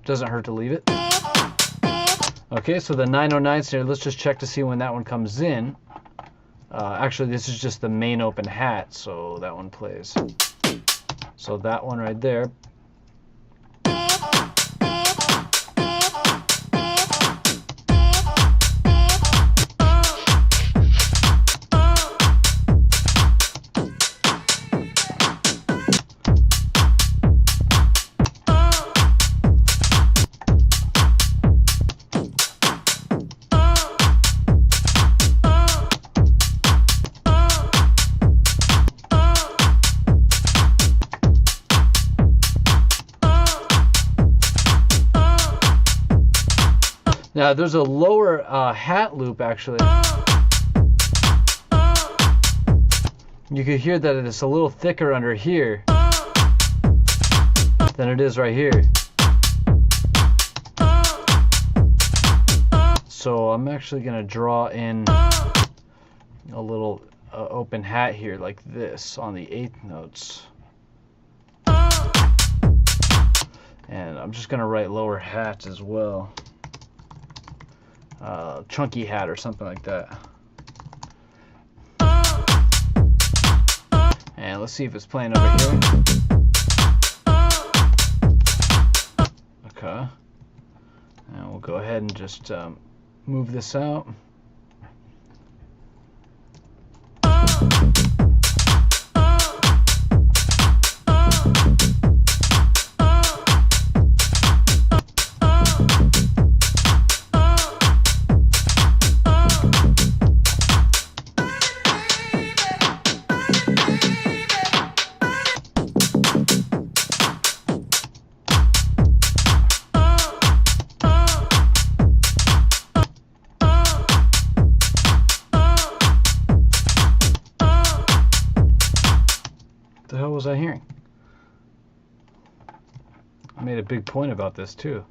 doesn't hurt to leave it. Okay, so the 909 snare, let's just check to see when that one comes in. Actually, this is just the main open hat, so that one plays. So that one right there. Now there's a lower hat loop actually. You can hear that it's a little thicker under here than it is right here. So I'm actually gonna draw in a little open hat here like this on the 8th notes. And I'm just gonna write lower hats as well. Chunky hat or something like that. And let's see if it's playing over here. Okay. And we'll go ahead and just move this out. the hell was I hearing? I made a big point about this too.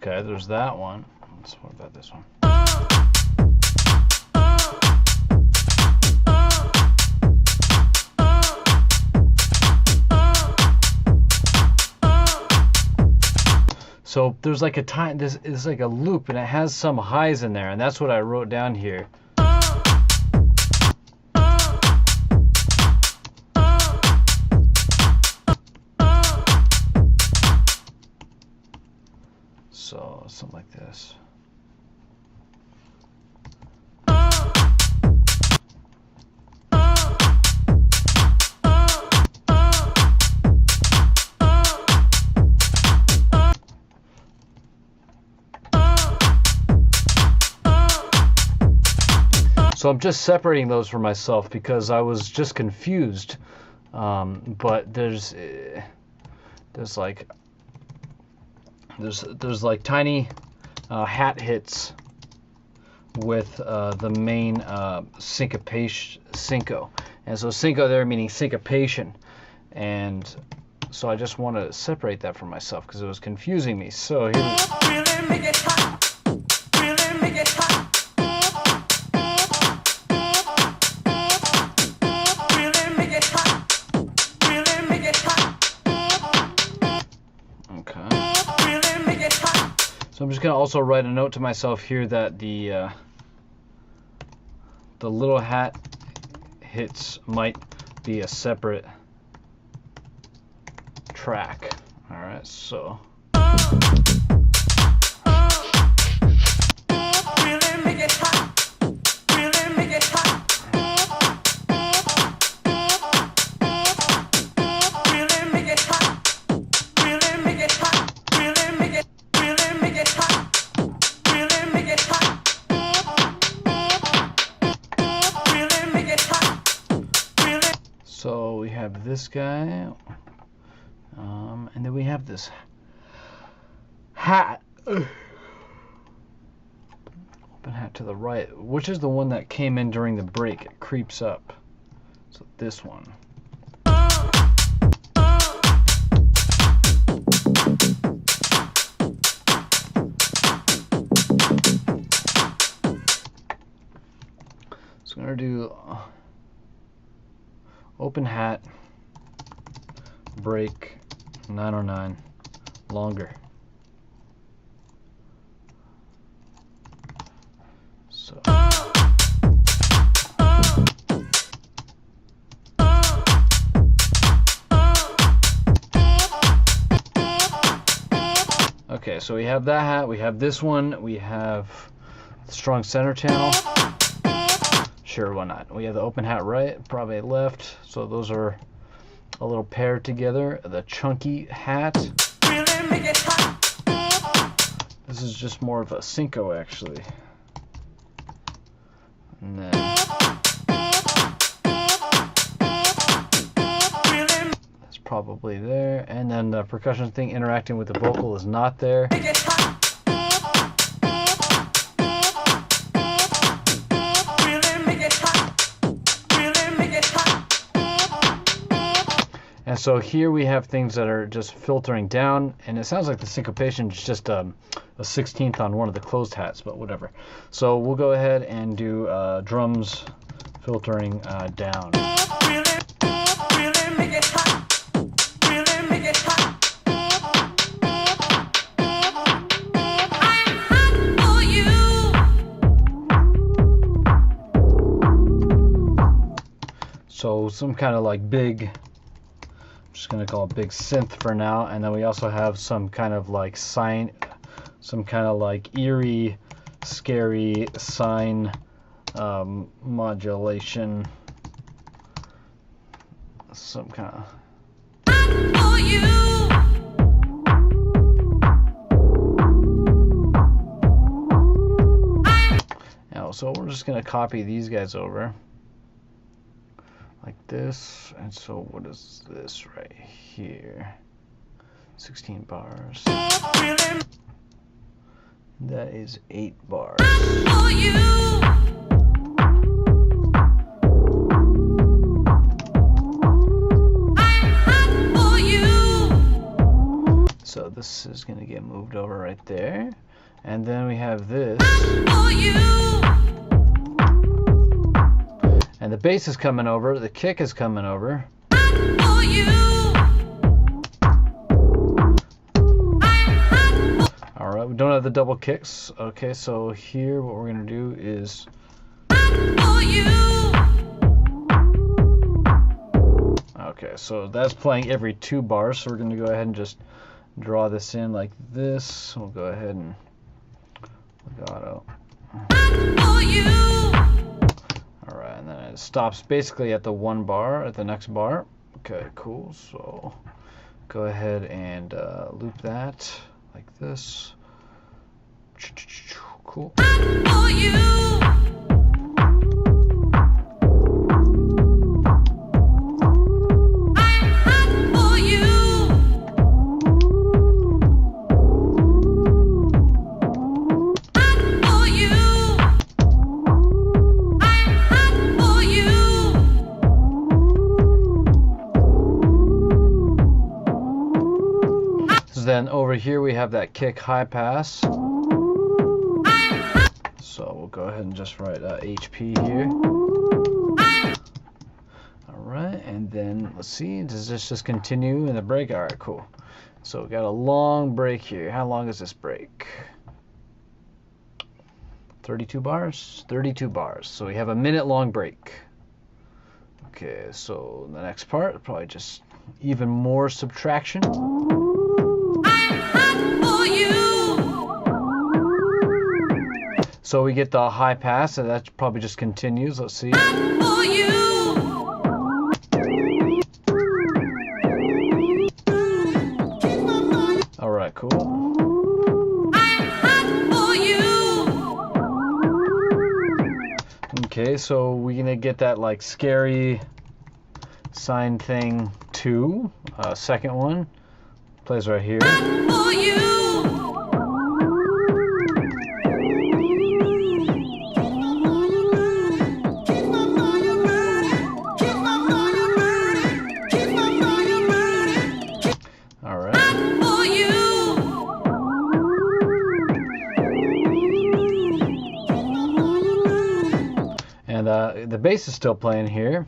Okay, there's that one. What about this one? So there's like a time, this is like a loop, and it has some highs in there, and that's what I wrote down here. So something like this. So I'm just separating those for myself because I was just confused. But there's like tiny hat hits with the main synco, and so synco there meaning syncopation, and so I just want to separate that for myself because it was confusing me. So here Really make it hot. Really make it hot. Really make it hot. Really make it hot. okay. Really make it hot. So I'm just gonna also write a note to myself here that the little hat hits might be a separate track. All right, so. Really make it hot. Really make it hot. Really make it hot. Really make it hot. Really make it. Really make it hot. Really make it hot. Really make it hot. Really. So we have this guy, and then we have this hat. Open hat to the right, which is the one that came in during the break. It creeps up. So this one. So I'm going to do open hat, break, 909, longer. So. Okay, so we have that hat, we have this one, we have the strong center channel. Sure, why not? We have the open hat right, probably left, so those are a little paired together. The chunky hat. Really make it hot. This is just more of a synco actually. And then that's probably there. And then the percussion thing interacting with the vocal is not there. Make it hot. Really make it hot. Really make it hot. And so here we have things that are just filtering down, and it sounds like the syncopation is just a 16th on one of the closed hats, but whatever. So we'll go ahead and do drums filtering down. Really make it hot. Really make it hot. I'm hot for you. So some kind of like big, I'm just gonna call it big synth for now, and then we also have some kind of like some kind of like eerie, scary sine modulation, some kind of. Now, so we're just gonna copy these guys over like this, and so what is this right here? 16 bars. That is 8 bars. So this is going to get moved over right there. And then we have this. And the bass is coming over, the kick is coming over. Alright, we don't have the double kicks. Okay, so here what we're going to do is. Okay, so that's playing every 2 bars, so we're going to go ahead and just draw this in like this. We'll go ahead and legato. Alright, and then it stops basically at the 1 bar, at the next bar. Okay, cool. So go ahead and loop that like this. Cool. Then over here we have that kick high pass. So we'll go ahead and just write HP here. Alright, and then let's see, does this just continue in the break? Alright, cool. So we got a long break here. How long is this break? 32 bars? 32 bars. So we have a minute long break. Okay, so the next part, probably just even more subtraction. So we get the high pass, and that probably just continues. Let's see. Alright, cool. Okay, so we're gonna get that like scary sign thing too. Second one plays right here. The bass is still playing here.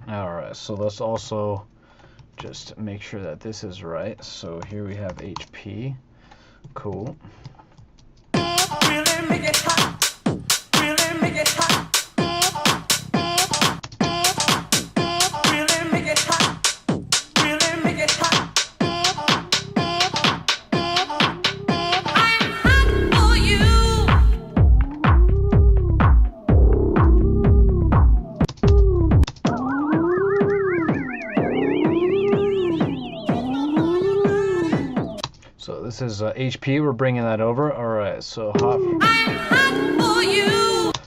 Alright, so let's also just make sure that this is right. So here we have HP. Cool. Really make it hot. Really make it hot. This is HP, we're bringing that over. Alright, so hot.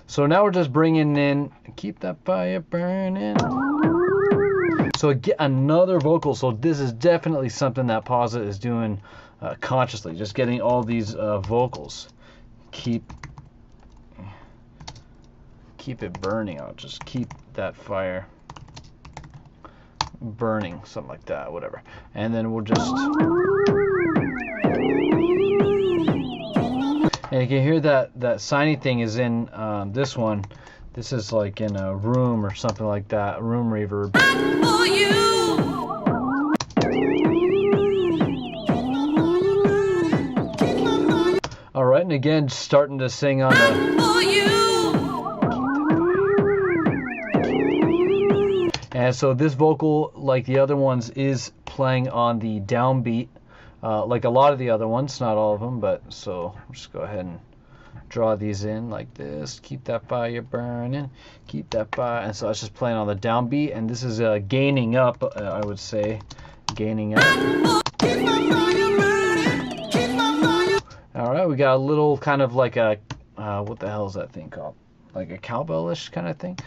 So now we're just bringing in, keep that fire burning. So get another vocal. So this is definitely something that PAWSA is doing consciously, just getting all these vocals. Keep it burning. I'll just keep that fire burning, something like that, whatever. And then we'll just. And you can hear that signy thing is in this one. This is like in a room or something like that, room reverb. button again, starting to sing on the. For you. And so this vocal, like the other ones, is playing on the downbeat, like a lot of the other ones, not all of them, but so I'll just go ahead and draw these in like this. Keep that fire burning, keep that fire. And so it's just playing on the downbeat, and this is gaining up, I would say, gaining up. All right, we got a little kind of like a, what the hell is that thing called? Like a cowbell-ish kind of thing.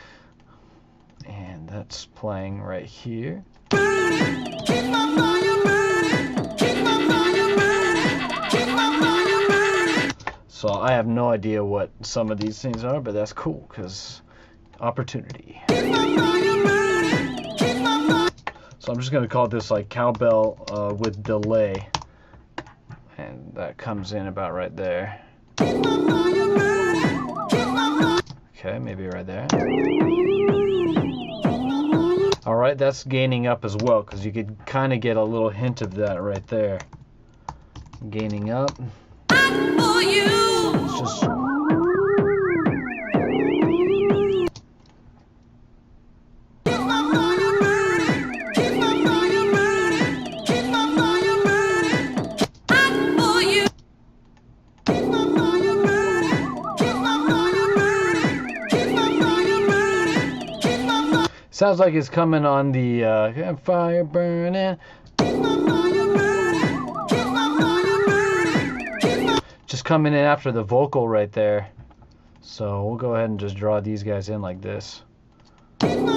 And that's playing right here. So I have no idea what some of these things are, but that's cool because opportunity. So I'm just going to call this like cowbell with delay. And that comes in about right there. Okay, maybe right there. Alright, that's gaining up as well, because you could kind of get a little hint of that right there. Gaining up. For you. It's just... Sounds like it's coming on the fire burning. Just coming in after the vocal right there. So we'll go ahead and just draw these guys in like this. And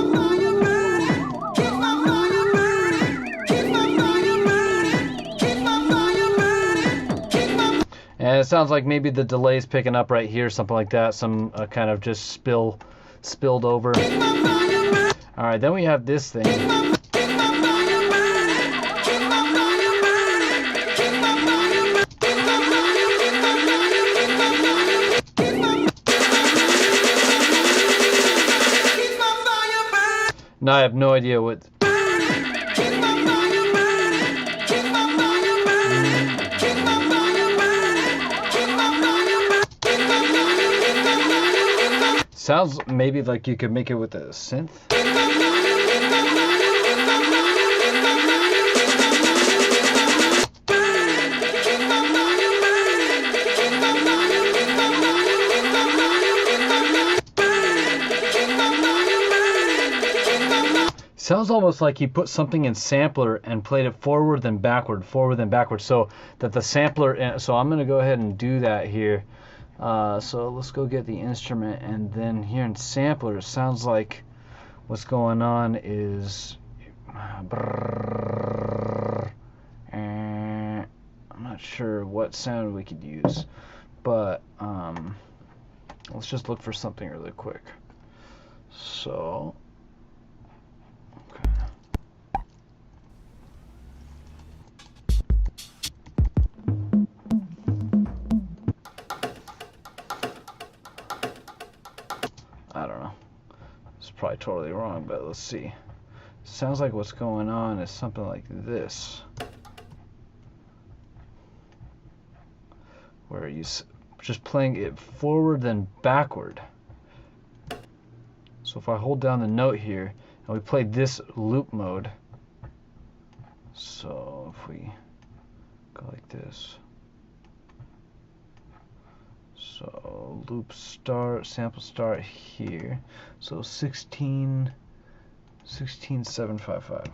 it sounds like maybe the delay is picking up right here, something like that. Some kind of just spilled over. All right, then we have this thing. Now I have no idea what. Sounds maybe like you could make it with a synth. Sounds almost like he put something in sampler and played it forward then backward, so that the sampler. So I'm gonna go ahead and do that here. So let's go get the instrument, and then here in sampler, it sounds like what's going on is. I'm not sure what sound we could use, but let's just look for something really quick. So. I don't know. It's probably totally wrong, but let's see. Sounds like what's going on is something like this. Where you just playing it forward then backward. So if I hold down the note here and we play this loop mode. So if we go like this. So loop start, sample start here. So 16755.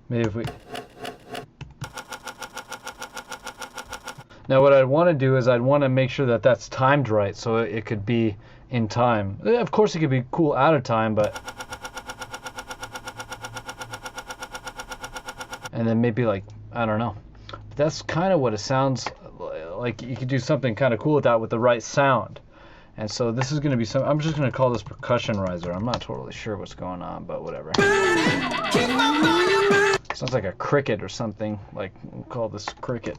Maybe if we. Now what I'd want to do is I'd want to make sure that that's timed right, so it could be in time. Of course it could be cool out of time, but... And then maybe like, I don't know. That's kind of what it sounds like. You could do something kind of cool with that with the right sound. And so this is going to be some, I'm just going to call this percussion riser. I'm not totally sure what's going on, but whatever. Sounds like a cricket or something. Like, we'll call this cricket.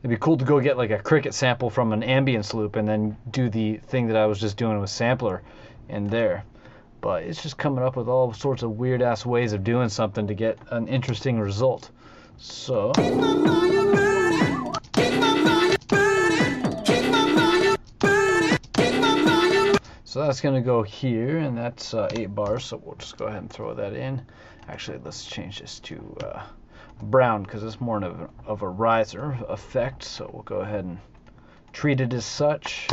It'd be cool to go get like a cricket sample from an ambience loop and then do the thing that I was just doing with sampler in there. But it's just coming up with all sorts of weird ass ways of doing something to get an interesting result. So that's going to go here, and that's 8 bars, so we'll just go ahead and throw that in. Actually, let's change this to brown because it's more of a riser effect, so we'll go ahead and treat it as such.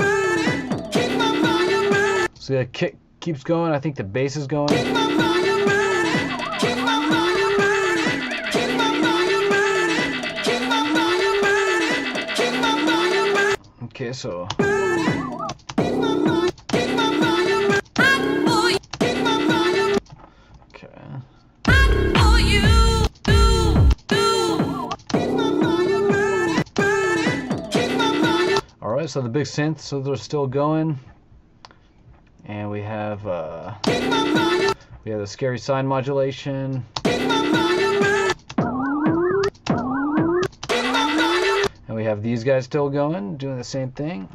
So the kick keeps going. I think the bass is going. Okay, so alright, so the big synths, so they're still going. And we have the scary sine modulation. And we have these guys still going, doing the same thing.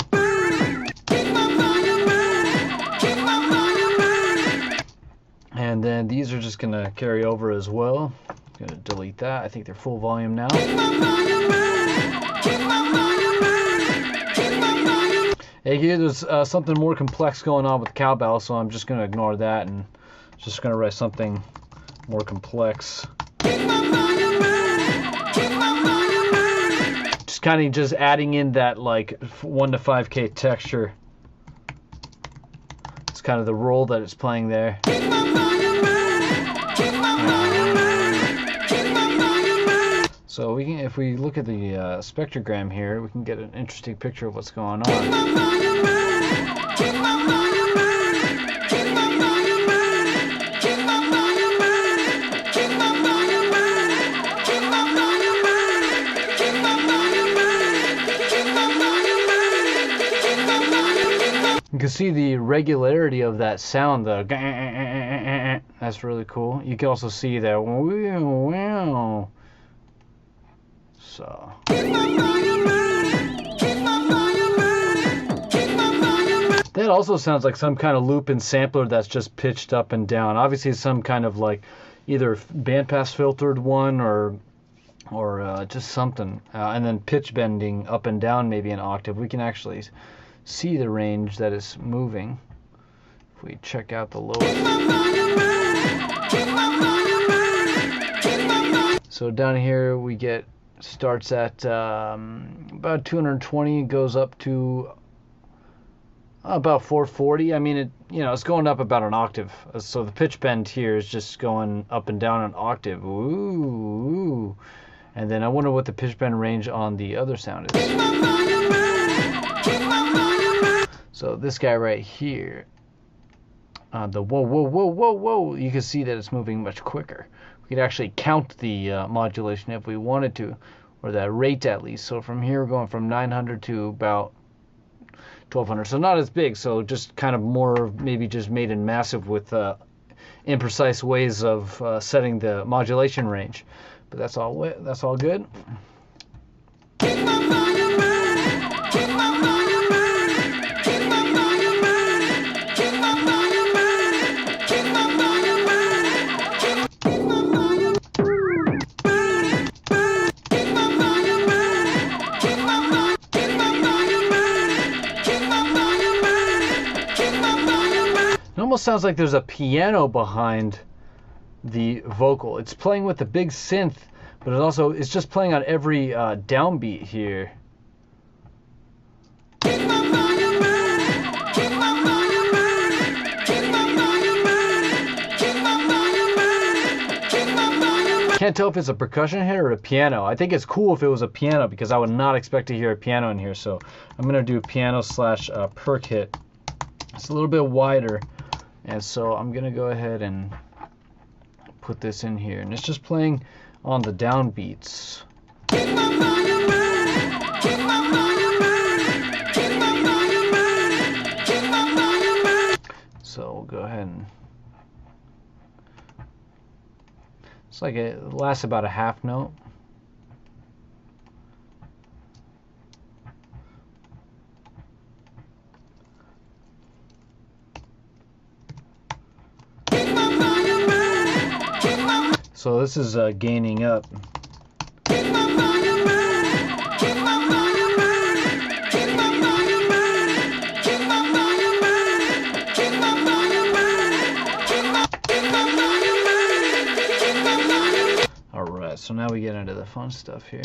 And then these are just going to carry over as well. I'm going to delete that. I think they're full volume now. Hey, here there's something more complex going on with the cowbell, so I'm just going to ignore that and just going to write something more complex. Just kind of just adding in that like 1 to 5K texture. It's kind of the role that it's playing there. So we can, if we look at the spectrogram here, we can get an interesting picture of what's going on. You can see the regularity of that sound, the that's really cool. You can also see that so that also sounds like some kind of loop and sampler that's just pitched up and down. Obviously some kind of like either bandpass filtered one or just something, and then pitch bending up and down maybe an octave. We can actually see the range that is moving if we check out the lowest. So down here we get starts at about 220, goes up to about 440. I mean, it's going up about an octave. So the pitch bend here is just going up and down an octave. Ooh. And then I wonder what the pitch bend range on the other sound is. So this guy right here, the whoa, you can see that it's moving much quicker. We could actually count the modulation if we wanted to, or that rate at least. So from here, we're going from 900 to about 1200. So not as big, so just kind of more maybe just made in massive with imprecise ways of setting the modulation range. But that's all good. It almost sounds like there's a piano behind the vocal. It's playing with the big synth, but it's just playing on every downbeat here. Can't tell if it's a percussion hit or a piano. I think it's cool if it was a piano because I would not expect to hear a piano in here. So I'm gonna do piano slash perk hit. It's a little bit wider, and so I'm gonna go ahead and put this in here, and it's just playing on the downbeats. So we'll go ahead and Looks like it lasts about a half note. So this is gaining up. Alright, so now we get into the fun stuff here.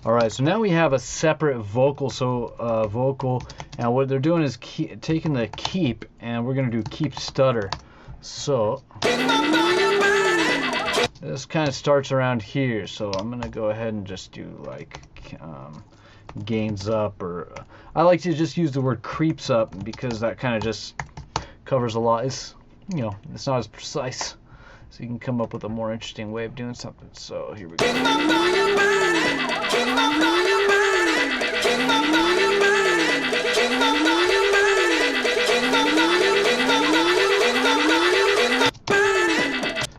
Alright, so now we have a separate vocal, vocal, and what they're doing is taking the keep, and we're going to do keep stutter. So, this kind of starts around here, so I'm going to go ahead and just do like gains up, or I like to just use the word creeps up because that kind of just covers a lot. It's, you know, it's not as precise, so you can come up with a more interesting way of doing something. So here we go.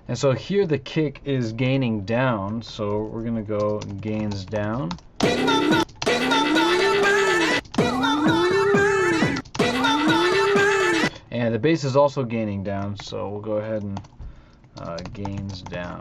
And so here the kick is gaining down, so we're gonna go gains down. And the bass is also gaining down, so we'll go ahead and gains down.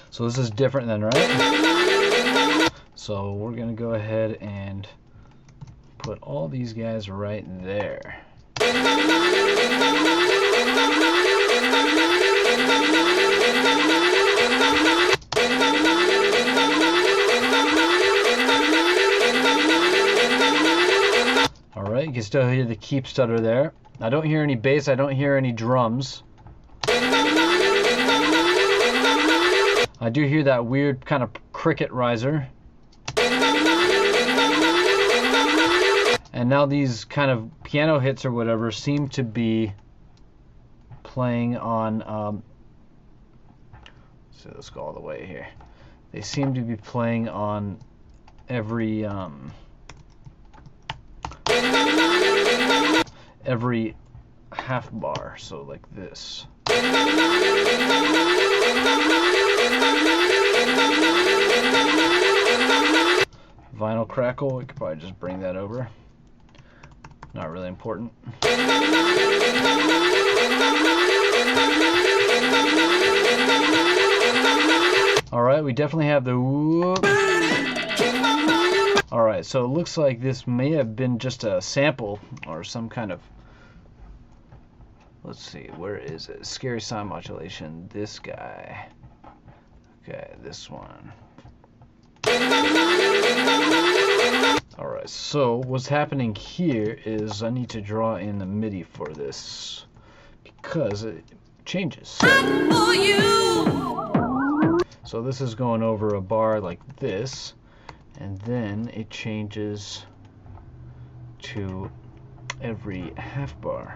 So this is different than right. So we're going to go ahead and put all these guys right there. Alright, you can still hear the keep stutter there. I don't hear any bass, I don't hear any drums. I do hear that weird kind of cricket riser. And now these kind of piano hits or whatever seem to be playing on, so let's go all the way here. They seem to be playing on every half bar, so like this. Vinyl crackle, we could probably just bring that over. Not really important. Alright, we definitely have the whoop. Alright, so it looks like this may have been just a sample or some kind of, let's see, where is it? Scary sound modulation, this guy. Okay, this one. Alright, so what's happening here is I need to draw in the MIDI for this because it changes. So this is going over a bar like this, and then it changes to every half bar.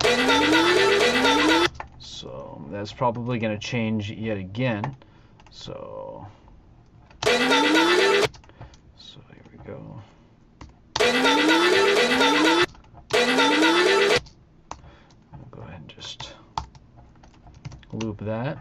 So that's probably going to change yet again. So here we go. We'll go ahead and just loop that.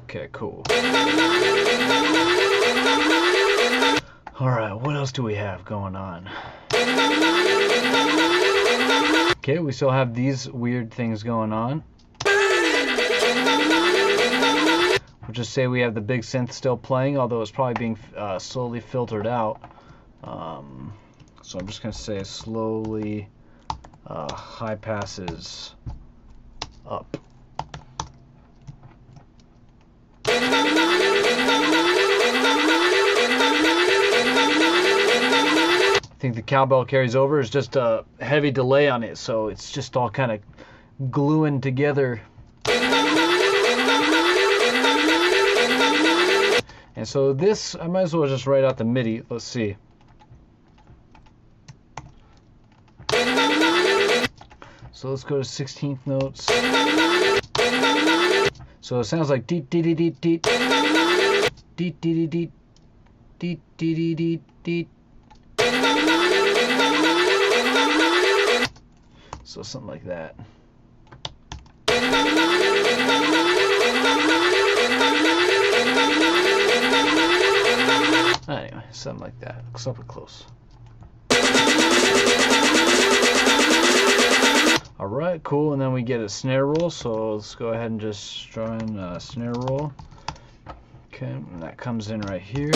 Okay, cool. Alright, what else do we have going on? Okay, we still have these weird things going on. We'll just say we have the big synth still playing, although it's probably being slowly filtered out. So I'm just going to say slowly high passes up. I think the cowbell carries over. It's just a heavy delay on it, so it's just all kind of gluing together. And so this, I might as well just write out the MIDI. Let's see. So let's go to 16th notes. So it sounds like deet deet deet deet deet deet deet deet deet deet deet deet. So something like that. Anyway, something like that. Something close. Alright, cool. And then we get a snare roll. So let's go ahead and just draw in a snare roll. Okay, and that comes in right here.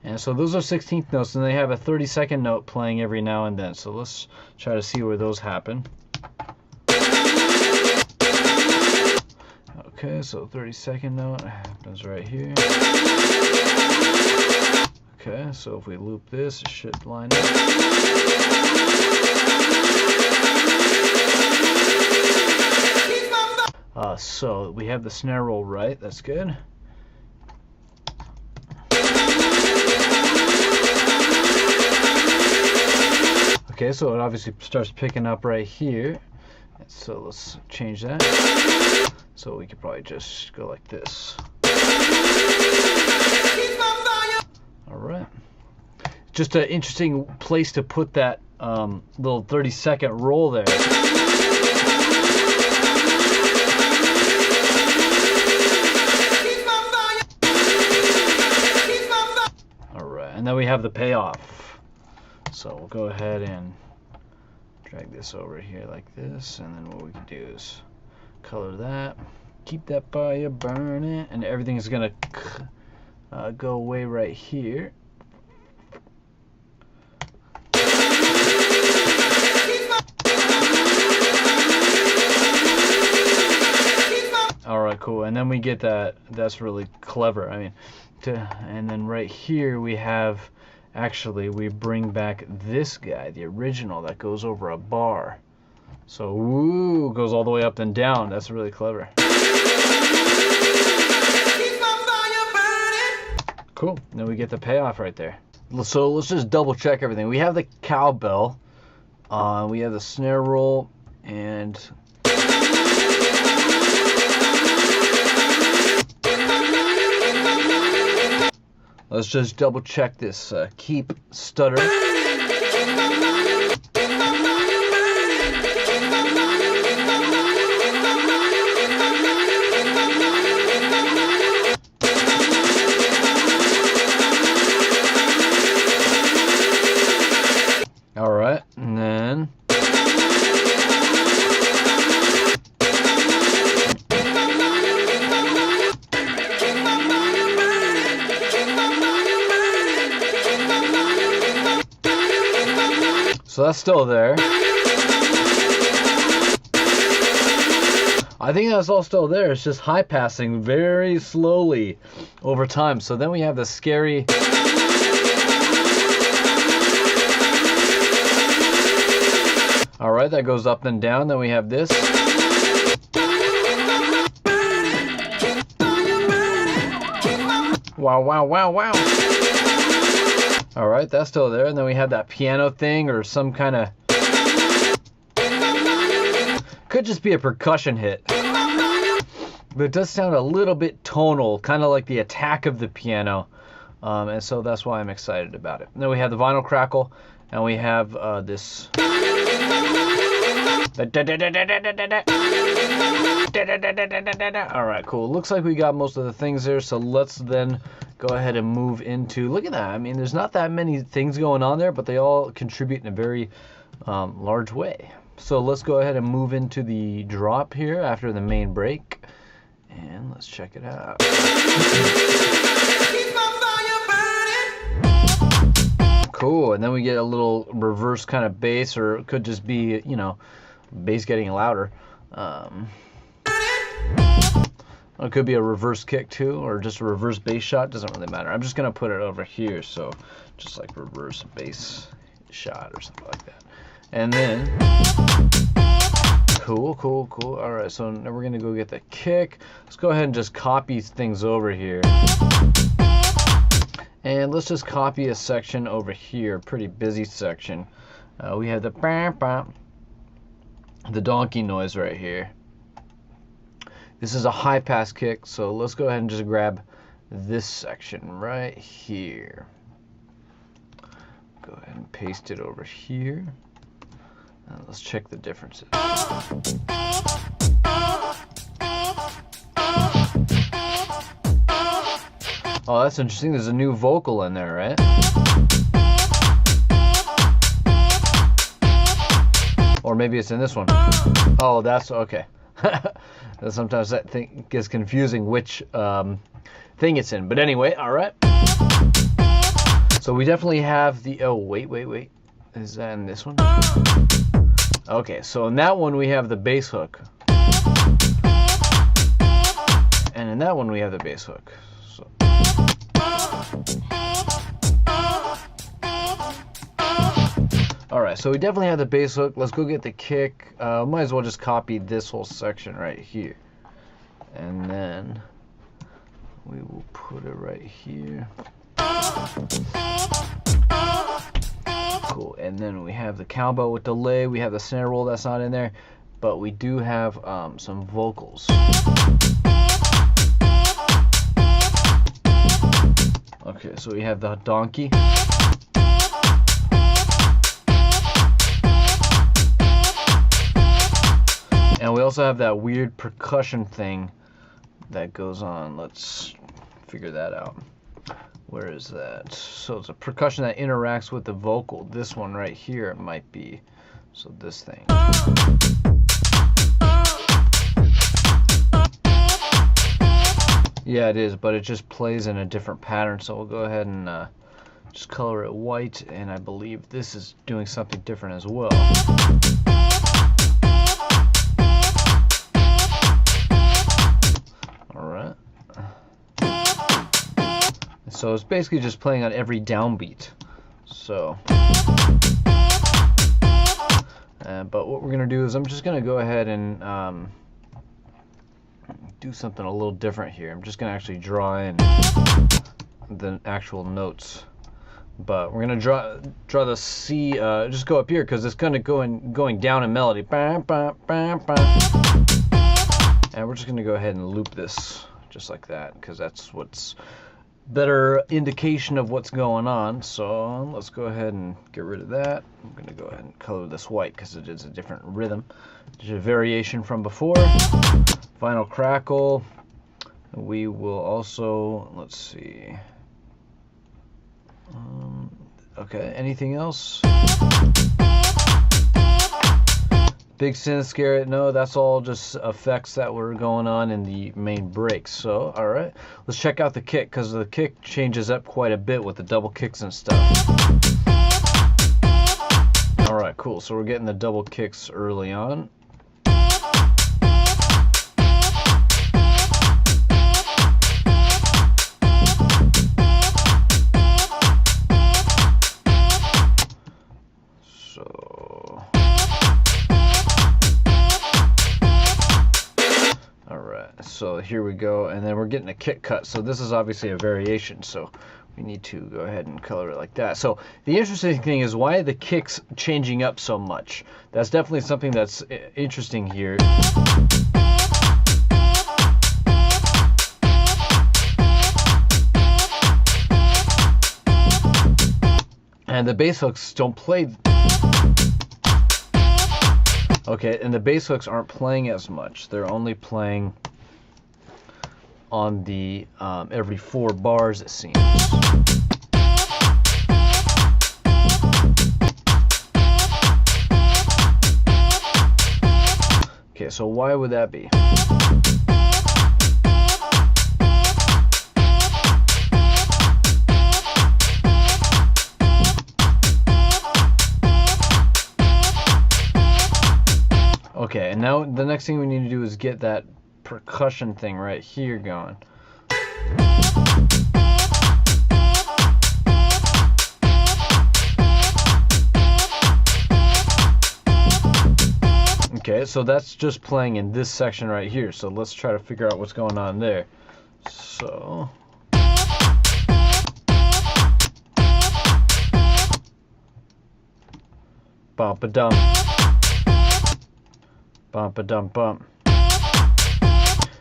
And so those are 16th notes, and they have a 32nd note playing every now and then. So let's try to see where those happen. Okay, so 32nd note happens right here. Okay, so if we loop this, it should line up. So we have the snare roll right, that's good. Okay, so it obviously starts picking up right here. So let's change that. So we could probably just go like this. Alright. Just an interesting place to put that little 30-second roll there. Alright, and then we have the payoff. So we'll go ahead and drag this over here like this, and then what we can do is color that, keep that fire burning, and everything's gonna go away right here. Alright, cool. And then we get that. That's really clever. I mean, and then right here we have, actually, we bring back this guy, the original, that goes over a bar. So, woo, goes all the way up and down. That's really clever. Cool. Then we get the payoff right there. So let's just double check everything. We have the cowbell. We have the snare roll, and let's just double check this keep stutter. All right, and then so that's still there. I think that's all still there. It's just high passing very slowly over time. So then we have the scary. All right, that goes up and down. Then we have this. Wow, wow, wow, wow. All right, that's still there. And then we have that piano thing or some kind of, could just be a percussion hit. But it does sound a little bit tonal, kind of like the attack of the piano. And so that's why I'm excited about it. And then we have the vinyl crackle, and we have this. All right, cool. Looks like we got most of the things there, so let's then go ahead and move into, look at that. I mean, there's not that many things going on there, but they all contribute in a very large way. So let's go ahead and move into the drop here after the main break, and let's check it out. Cool, and then we get a little reverse kind of bass, or it could just be, you know, bass getting louder. It could be a reverse kick too, or just a reverse bass shot, doesn't really matter. I'm just gonna put it over here, so just like reverse bass shot or something like that. And then, cool. All right, so now we're gonna go get the kick. Let's go ahead and just copy things over here. And let's just copy a section over here, pretty busy section. We have the donkey noise right here. This is a high pass kick, so let's go ahead and just grab this section right here. Go ahead and paste it over here. And let's check the differences. Oh, that's interesting. There's a new vocal in there, right? Or maybe it's in this one. Oh, that's okay. Sometimes that thing gets confusing which thing it's in. But anyway, all right. So we definitely have the... Oh, wait. Is that in this one? Okay, so in that one we have the bass hook. And in that one we have the bass hook. So. Alright, so we definitely have the bass hook. Let's go get the kick. Might as well just copy this whole section right here. And then we will put it right here. Cool, and then we have the cowbell with delay. We have the snare roll that's not in there. But we do have some vocals. Okay, so we have the donkey. And we also have that weird percussion thing that goes on. Let's figure that out. Where is that? So it's a percussion that interacts with the vocal. This one right here it might be. So this thing. Yeah, it is, but it just plays in a different pattern. So we'll go ahead and just color it white. And I believe this is doing something different as well. Alright. So it's basically just playing on every downbeat. So, but what we're going to do is I'm just going to go ahead and do something a little different here. I'm just going to actually draw in the actual notes. But we're going to draw the C, just go up here because it's going to going down in melody. And we're just going to go ahead and loop this just like that because that's what's better indication of what's going on. So let's go ahead and get rid of that. I'm going to go ahead and color this white because it is a different rhythm. There's a variation from before. Final crackle. We will also, let's see. Okay, anything else? Big synth scare, no, that's all just effects that were going on in the main break. So, alright, let's check out the kick, because the kick changes up quite a bit with the double kicks and stuff. Alright, cool, so we're getting the double kicks early on. So here we go, and then we're getting a kick cut. So this is obviously a variation, so we need to go ahead and color it like that. So the interesting thing is, why are the kicks changing up so much? That's definitely something that's interesting here. And the bass hooks don't play. Okay, and the bass hooks aren't playing as much. They're only playing on the every 4 bars, it seems. Okay, so why would that be? Okay, and now the next thing we need to do is get that percussion thing right here going. Okay, so that's just playing in this section right here. So let's try to figure out what's going on there. So bump-a-dum. Bump-a-dum-bump.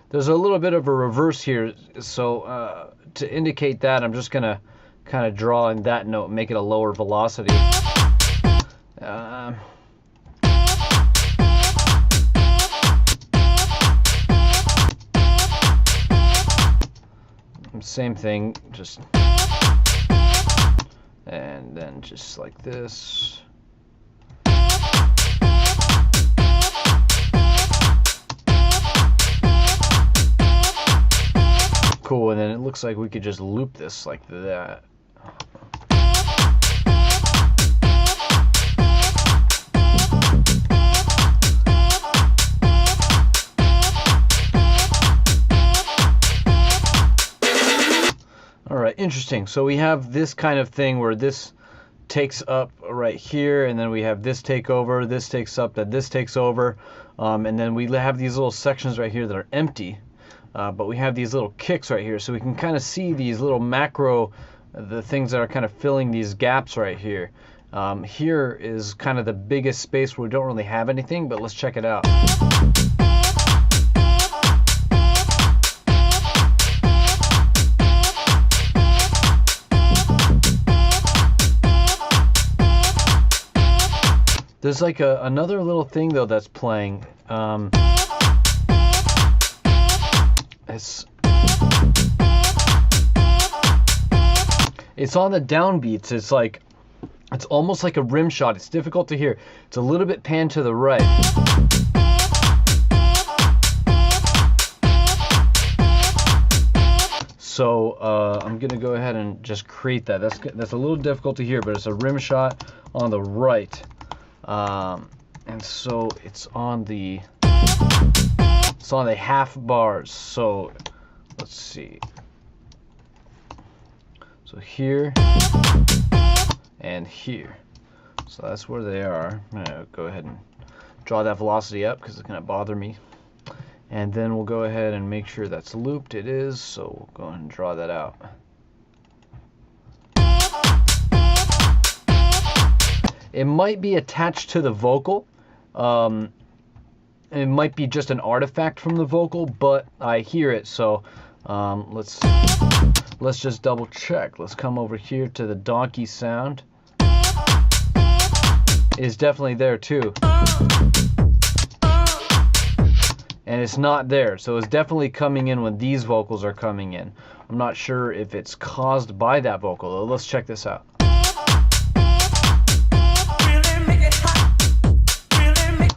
There's a little bit of a reverse here, so to indicate that, I'm just gonna kind of draw in that note, make it a lower velocity. Same thing, just, and then just like this. Cool, and then it looks like we could just loop this like that. Alright, interesting. So we have this kind of thing where this takes up right here, and then we have this take over, this takes up, that this takes over, and then we have these little sections right here that are empty. But we have these little kicks right here, so we can kind of see these little macro, the things that are kind of filling these gaps right here. Here is kind of the biggest space where we don't really have anything, but let's check it out. There's like another little thing though that's playing. It's on the downbeats. It's like, it's almost like a rim shot. It's difficult to hear. It's a little bit panned to the right. So I'm gonna go ahead and just create that. That's a little difficult to hear, but it's a rim shot on the right, and so it's on the half bars. So let's see. So here and here. So that's where they are. I'm gonna go ahead and draw that velocity up because it's gonna bother me. And then we'll go ahead and make sure that's looped. It is, so we'll go ahead and draw that out. It might be attached to the vocal. It might be just an artifact from the vocal, but I hear it, so let's just double check. Let's come over here to the donkey sound. It's definitely there too. And it's not there, so it's definitely coming in when these vocals are coming in. I'm not sure if it's caused by that vocal, though. Let's check this out.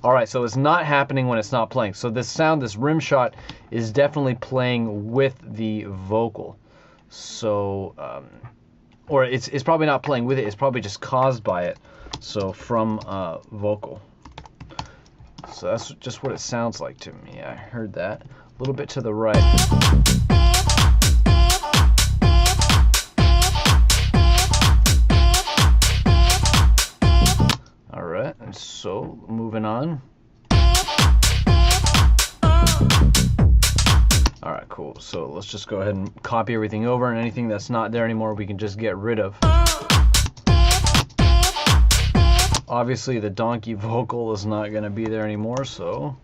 Alright, so it's not happening when it's not playing. So this sound, this rim shot, is definitely playing with the vocal. So, or it's probably not playing with it, it's probably just caused by it. So from vocal. So that's just what it sounds like to me. I heard that. A little bit to the right. Alright, and so moving on. Alright, cool. So let's just go ahead and copy everything over, and anything that's not there anymore we can just get rid of. Obviously the donkey vocal is not going to be there anymore, so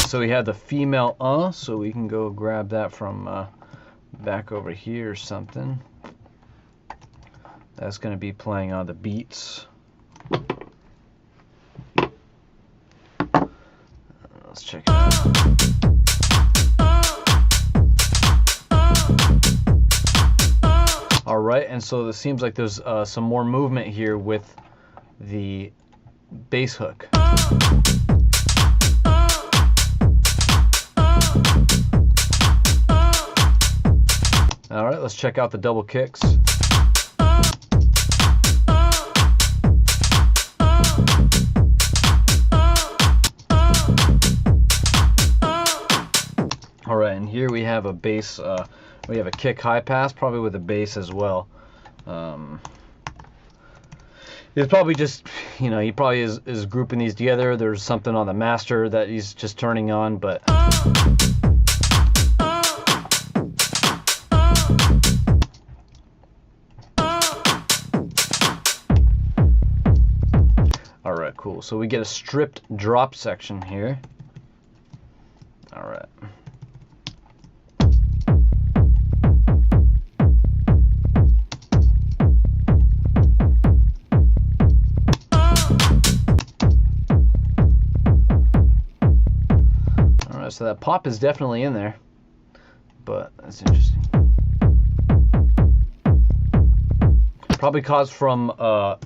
so we have the female so we can go grab that from back over here or something. That's going to be playing on the beats. Let's check it out. All right, and so it seems like there's some more movement here with the bass hook. All right, let's check out the double kicks. All right, and here we have a bass, we have a kick high pass, probably with a bass as well. It's probably just, you know, he probably is grouping these together. There's something on the master that he's just turning on, but... All right, cool. So we get a stripped drop section here. All right. So that pop is definitely in there, but that's interesting. Probably caused from a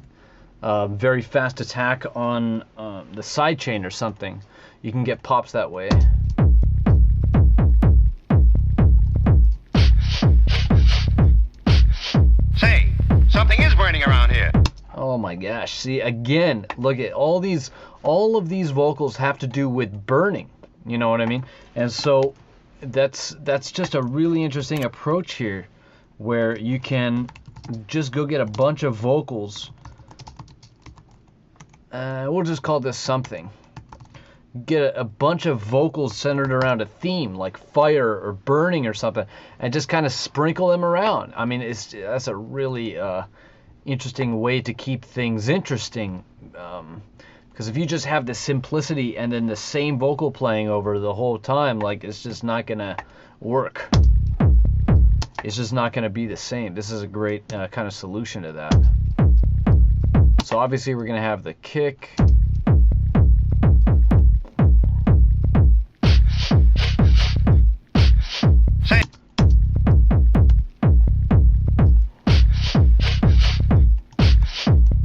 very fast attack on the side chain or something. You can get pops that way. Say, something is burning around here. Oh my gosh! See, again, look at all of these vocals have to do with burning. You know what I mean? And so that's just a really interesting approach here, where you can just go get a bunch of vocals. We'll just call this something. Get a bunch of vocals centered around a theme, like fire or burning or something, and just kind of sprinkle them around. I mean, that's a really interesting way to keep things interesting. Because if you just have the simplicity and then the same vocal playing over the whole time, like, it's just not gonna work. It's just not gonna be the same. This is a great kind of solution to that. So obviously we're gonna have the kick.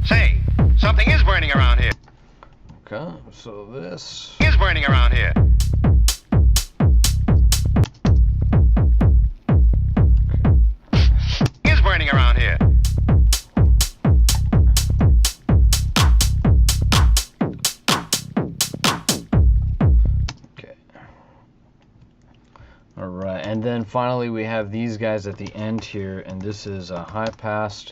Say, something is burning around here. Okay, so this Is burning around here. Is burning around here. okay. All right, and then finally we have these guys at the end here, and this is a high pass.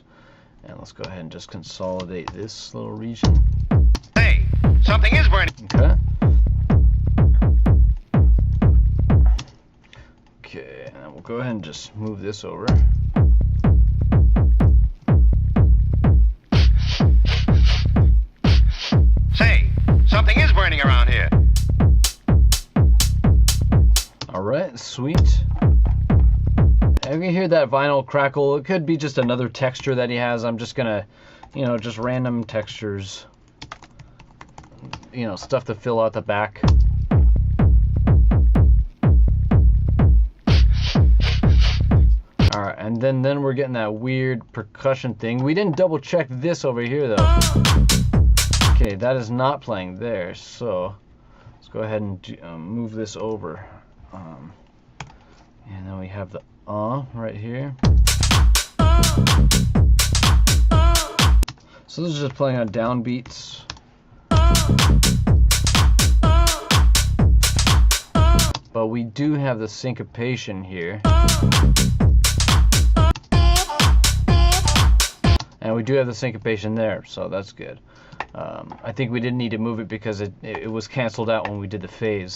And let's go ahead and just consolidate this little region. Hey, something is burning. Okay. Okay, and we'll go ahead and just move this over. Say, something is burning around here. All right, sweet. And you can hear that vinyl crackle. It could be just another texture that he has. I'm just gonna, you know, just random textures. You know, stuff to fill out the back. All right, and then we're getting that weird percussion thing. We didn't double check this over here though. Okay, that is not playing there. So let's go ahead and move this over. And then we have the right here. So this is just playing on downbeats. But we do have the syncopation here. And we do have the syncopation there, so that's good. I think we didn't need to move it because it was canceled out when we did the phase.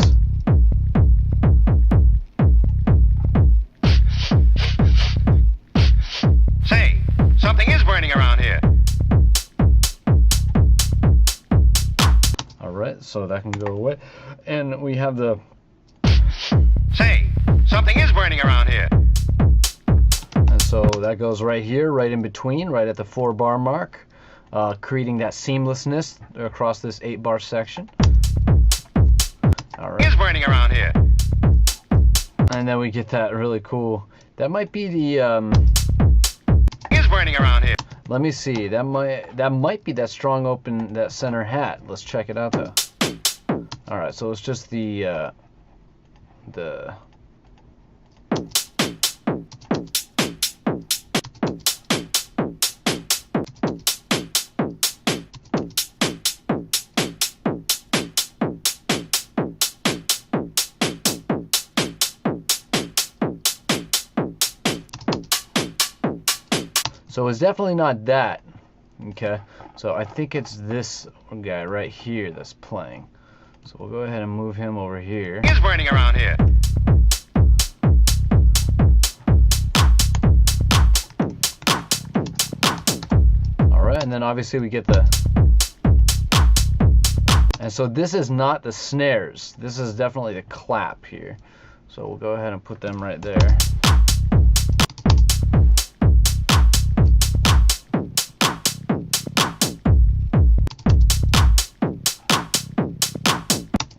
Say, something is burning around here. Alright, so that can go away. And we have the... Say, something is burning around here. And So that goes right here, right in between, right at the 4-bar mark, creating that seamlessness across this 8-bar section. All right. Is burning around here. And then we get that really cool. That might be the. Is burning around here. Let me see. That might be that strong open, that center hat. Let's check it out though. All right. So it's just the. So it's definitely not that, okay? So I think it's this guy right here that's playing. So we'll go ahead and move him over here. Is burning around here. All right, and then obviously we get the... And so this is not the snares. This is definitely the clap here. So we'll go ahead and put them right there.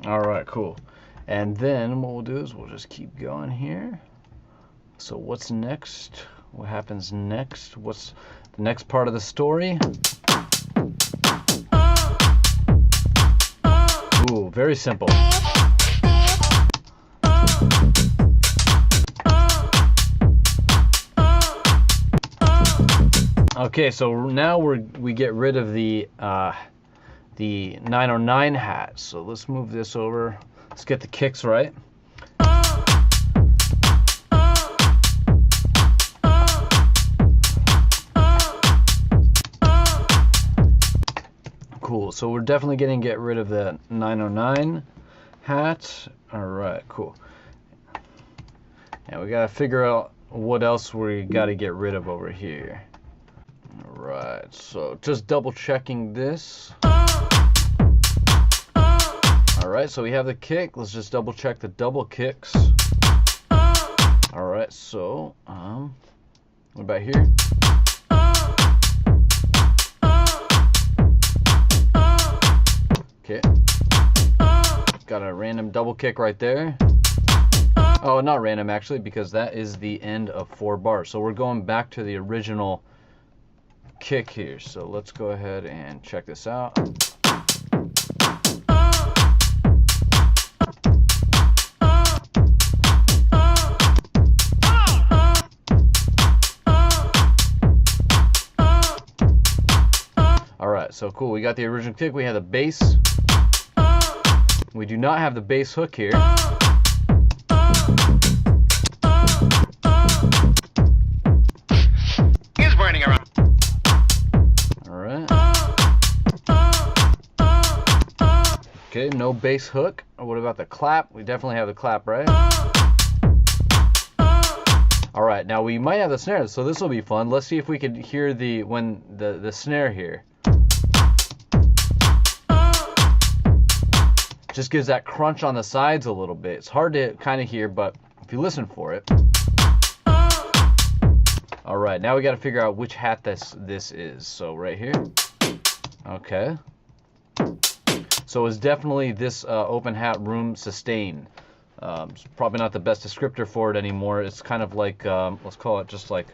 Alright, cool. And then what we'll do is we'll just keep going here. So what's next? What happens next? What's the next part of the story? Ooh, very simple. Okay, so now we get rid of the 909 hat. So let's move this over. Let's get the kicks right. Cool. So we're definitely going to get rid of the 909 hat. All right, cool. And we got to figure out what else we got to get rid of over here. All right. So just double checking this. Alright, so we have the kick. Let's just double check the double kicks. Alright, so what about here? Okay. Got a random double kick right there. Oh, not random actually, because that is the end of 4 bars. So we're going back to the original kick here. So let's go ahead and check this out. So cool, we got the original kick, we have the bass. We do not have the bass hook here. Is burning around. Alright. Okay, no bass hook. What about the clap? We definitely have the clap, right? Alright, now we might have the snare, so this will be fun. Let's see if we can hear the snare here. Just gives that crunch on the sides a little bit. It's hard to kind of hear, but if you listen for it. All right, now we got to figure out which hat this is. So right here. Okay. So it's definitely this open hat room sustain. It's probably not the best descriptor for it anymore. It's kind of like, let's call it just like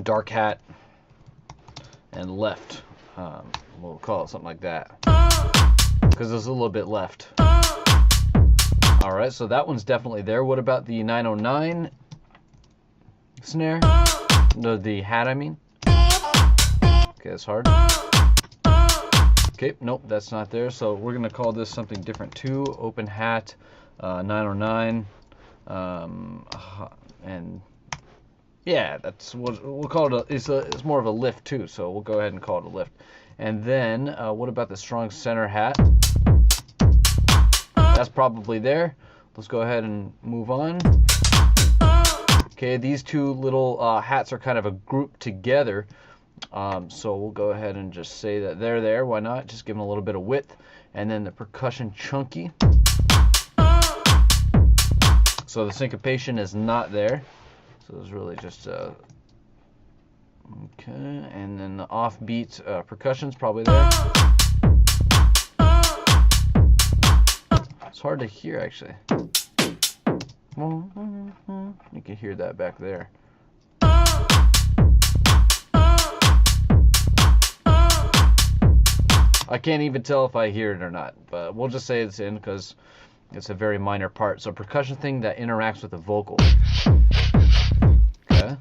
dark hat and left. We'll call it something like that, because there's a little bit left. Alright, so that one's definitely there. What about the 909 snare? No, the hat, I mean. Okay, that's hard. Okay, nope, that's not there. So we're going to call this something different too. Open hat, 909. And yeah, that's what we'll call it. It's more of a lift too, so we'll go ahead and call it a lift. And then, what about the strong center hat? That's probably there. Let's go ahead and move on. Okay, these two little hats are kind of a group together. So we'll go ahead and just say that they're there. Why not? Just give them a little bit of width. And then the percussion chunky. So the syncopation is not there. So it's really just okay, and then the offbeat percussion's probably there. It's hard to hear actually. You can hear that back there. I can't even tell if I hear it or not, but we'll just say it's in because it's a very minor part. So percussion thing that interacts with the vocal. Okay.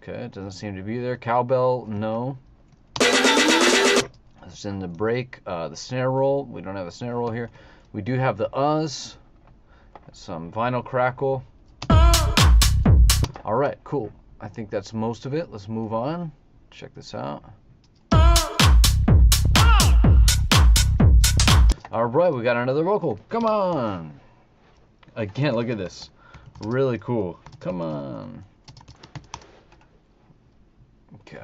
Okay, it doesn't seem to be there. Cowbell, no. It's in the break. The snare roll, we don't have a snare roll here. We do have the some vinyl crackle. All right, cool. I think that's most of it. Let's move on. Check this out. All right, we got another vocal. Come on. Again, look at this. Really cool. Come on. Okay.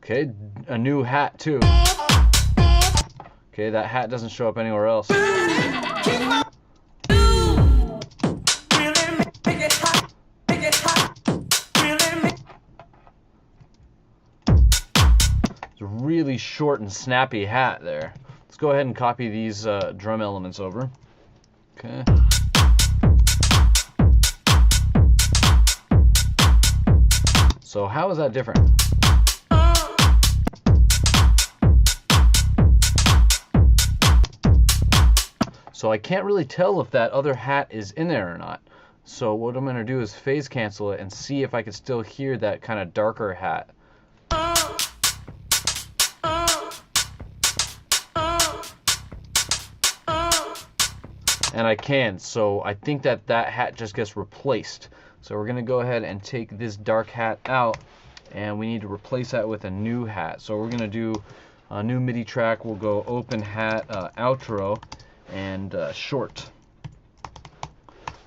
Okay, a new hat too. Okay, that hat doesn't show up anywhere else. It's a really short and snappy hat there. Let's go ahead and copy these drum elements over. Okay. So how is that different? So I can't really tell if that other hat is in there or not. So what I'm going to do is phase cancel it and see if I can still hear that kind of darker hat. And I can, so I think that that hat just gets replaced. So we're going to go ahead and take this dark hat out, and we need to replace that with a new hat. So we're going to do a new MIDI track. We'll go open hat, outro, and short.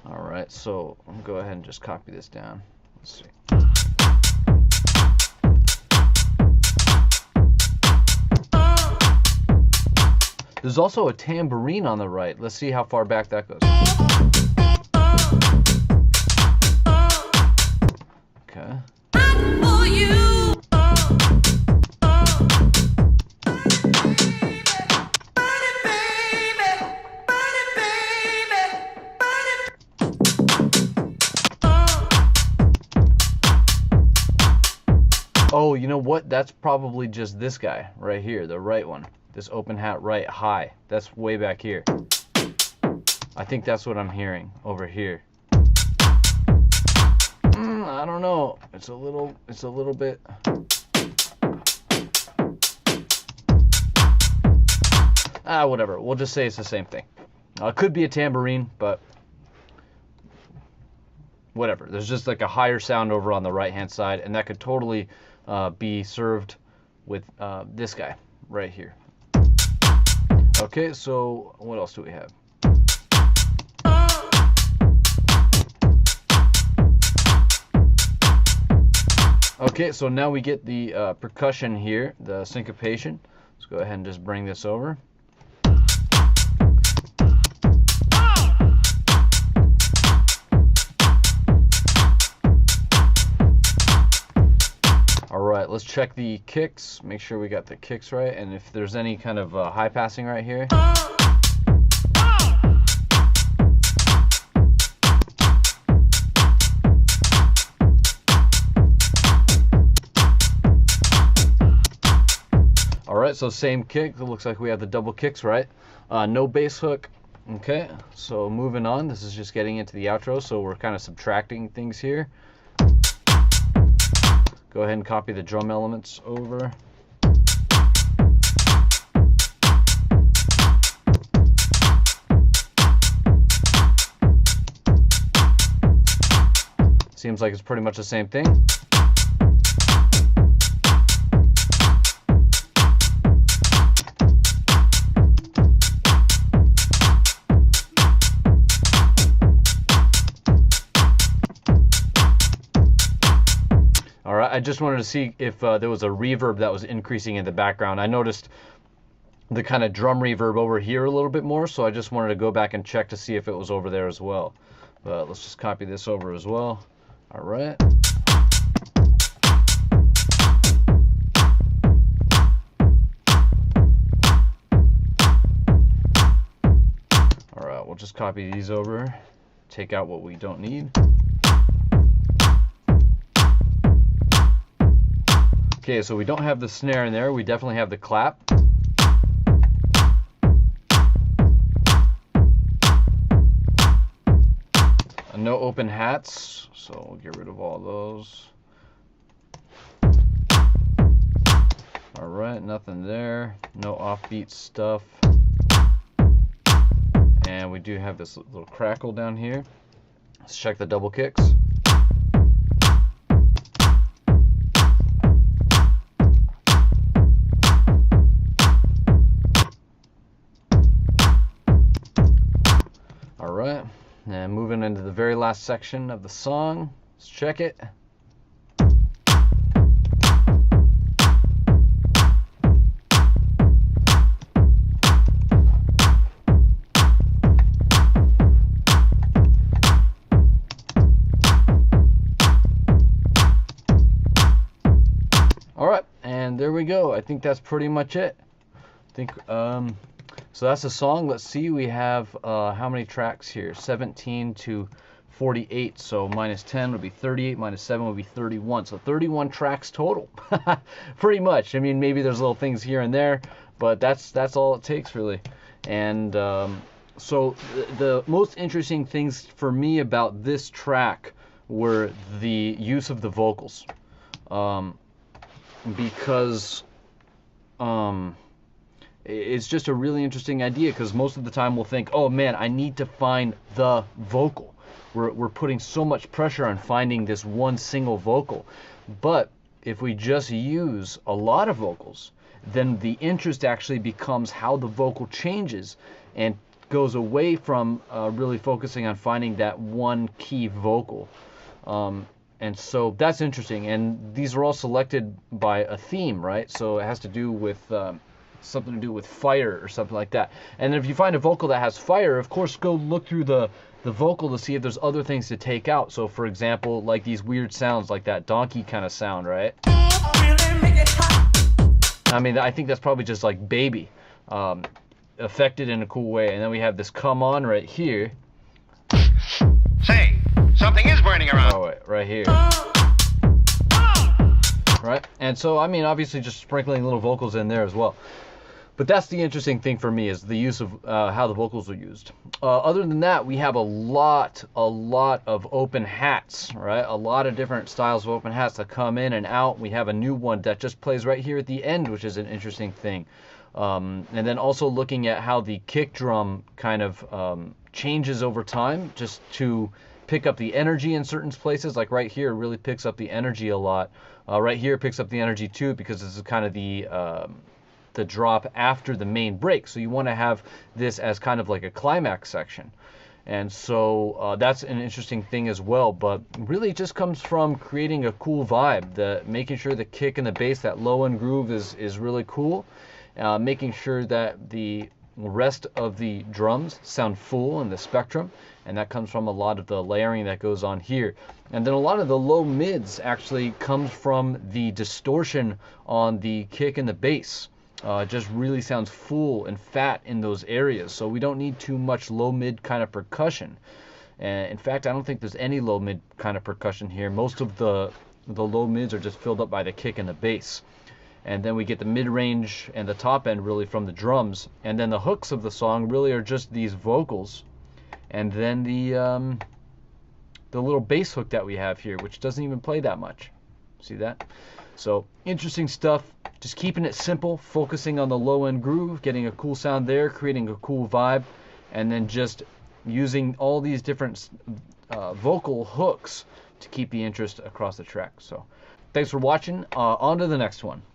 All right, so I'm gonna go ahead and just copy this down. Let's see. There's also a tambourine on the right. Let's see how far back that goes. Okay. For you. Oh, you know what? That's probably just this guy right here, the right one. This open hat right high. That's way back here. I think that's what I'm hearing over here. I don't know. It's a little bit. Whatever. We'll just say it's the same thing. It could be a tambourine, but whatever. There's just like a higher sound over on the right-hand side, and that could totally be served with this guy right here. Okay, so what else do we have? Okay, so now we get the percussion here, the syncopation. Let's go ahead and just bring this over. Alright, let's check the kicks, make sure we got the kicks right, and if there's any kind of high passing right here. Alright, so same kick, it looks like we have the double kicks right. No bass hook. Okay, so moving on, this is just getting into the outro, so we're kind of subtracting things here. Go ahead and copy the drum elements over. Seems like it's pretty much the same thing. I just wanted to see if there was a reverb that was increasing in the background. I noticed the kind of drum reverb over here a little bit more, so I just wanted to go back and check to see if it was over there as well. But let's just copy this over as well. All right. All right, we'll just copy these over, take out what we don't need. Okay, so we don't have the snare in there. We definitely have the clap. No open hats, so we'll get rid of all those. All right, nothing there. No offbeat stuff. And we do have this little crackle down here. Let's check the double kicks. All right. And moving into the very last section of the song, let's check it. All right, and there we go. I think that's pretty much it. I think so that's the song. Let's see, we have how many tracks here? 17 to 48, so minus 10 would be 38, minus 7 would be 31, so 31 tracks total. Pretty much. I mean, maybe there's little things here and there, but that's all it takes really. And so the most interesting things for me about this track were the use of the vocals, because it's just a really interesting idea, because most of the time we'll think, oh man, I need to find the vocal. We're putting so much pressure on finding this one single vocal. But if we just use a lot of vocals, then the interest actually becomes how the vocal changes and goes away from really focusing on finding that one key vocal. And so that's interesting. And these are all selected by a theme, right? So it has to do with something to do with fire or something like that. And if you find a vocal that has fire, of course, go look through the vocal to see if there's other things to take out. So for example, like these weird sounds, like that donkey kind of sound, right? I mean, I think that's probably just like baby, affected in a cool way. And then we have this come on right here. Say, something is burning around. Oh, wait, right here. Right? And so, I mean, obviously just sprinkling little vocals in there as well. But that's the interesting thing for me, is the use of how the vocals are used. Other than that, we have a lot of open hats, right? A lot of different styles of open hats that come in and out. We have a new one that just plays right here at the end, which is an interesting thing. And then also looking at how the kick drum kind of changes over time, just to pick up the energy in certain places. Like right here, really picks up the energy a lot. Right here picks up the energy too, because this is kind of the drop after the main break. So you want to have this as kind of like a climax section. And so that's an interesting thing as well. But really it just comes from creating a cool vibe, making sure the kick and the bass, that low end groove is really cool. Making sure that the rest of the drums sound full in the spectrum, and that comes from a lot of the layering that goes on here. And then a lot of the low mids actually comes from the distortion on the kick and the bass. Just really sounds full and fat in those areas, so we don't need too much low mid kind of percussion. And in fact, I don't think there's any low mid kind of percussion here. Most of the low mids are just filled up by the kick and the bass. And then we get the mid-range and the top end really from the drums. And then the hooks of the song really are just these vocals. And then the little bass hook that we have here, which doesn't even play that much. See that? So interesting stuff. Just keeping it simple, focusing on the low end groove, getting a cool sound there, creating a cool vibe, and then just using all these different vocal hooks to keep the interest across the track. So thanks for watching. On to the next one.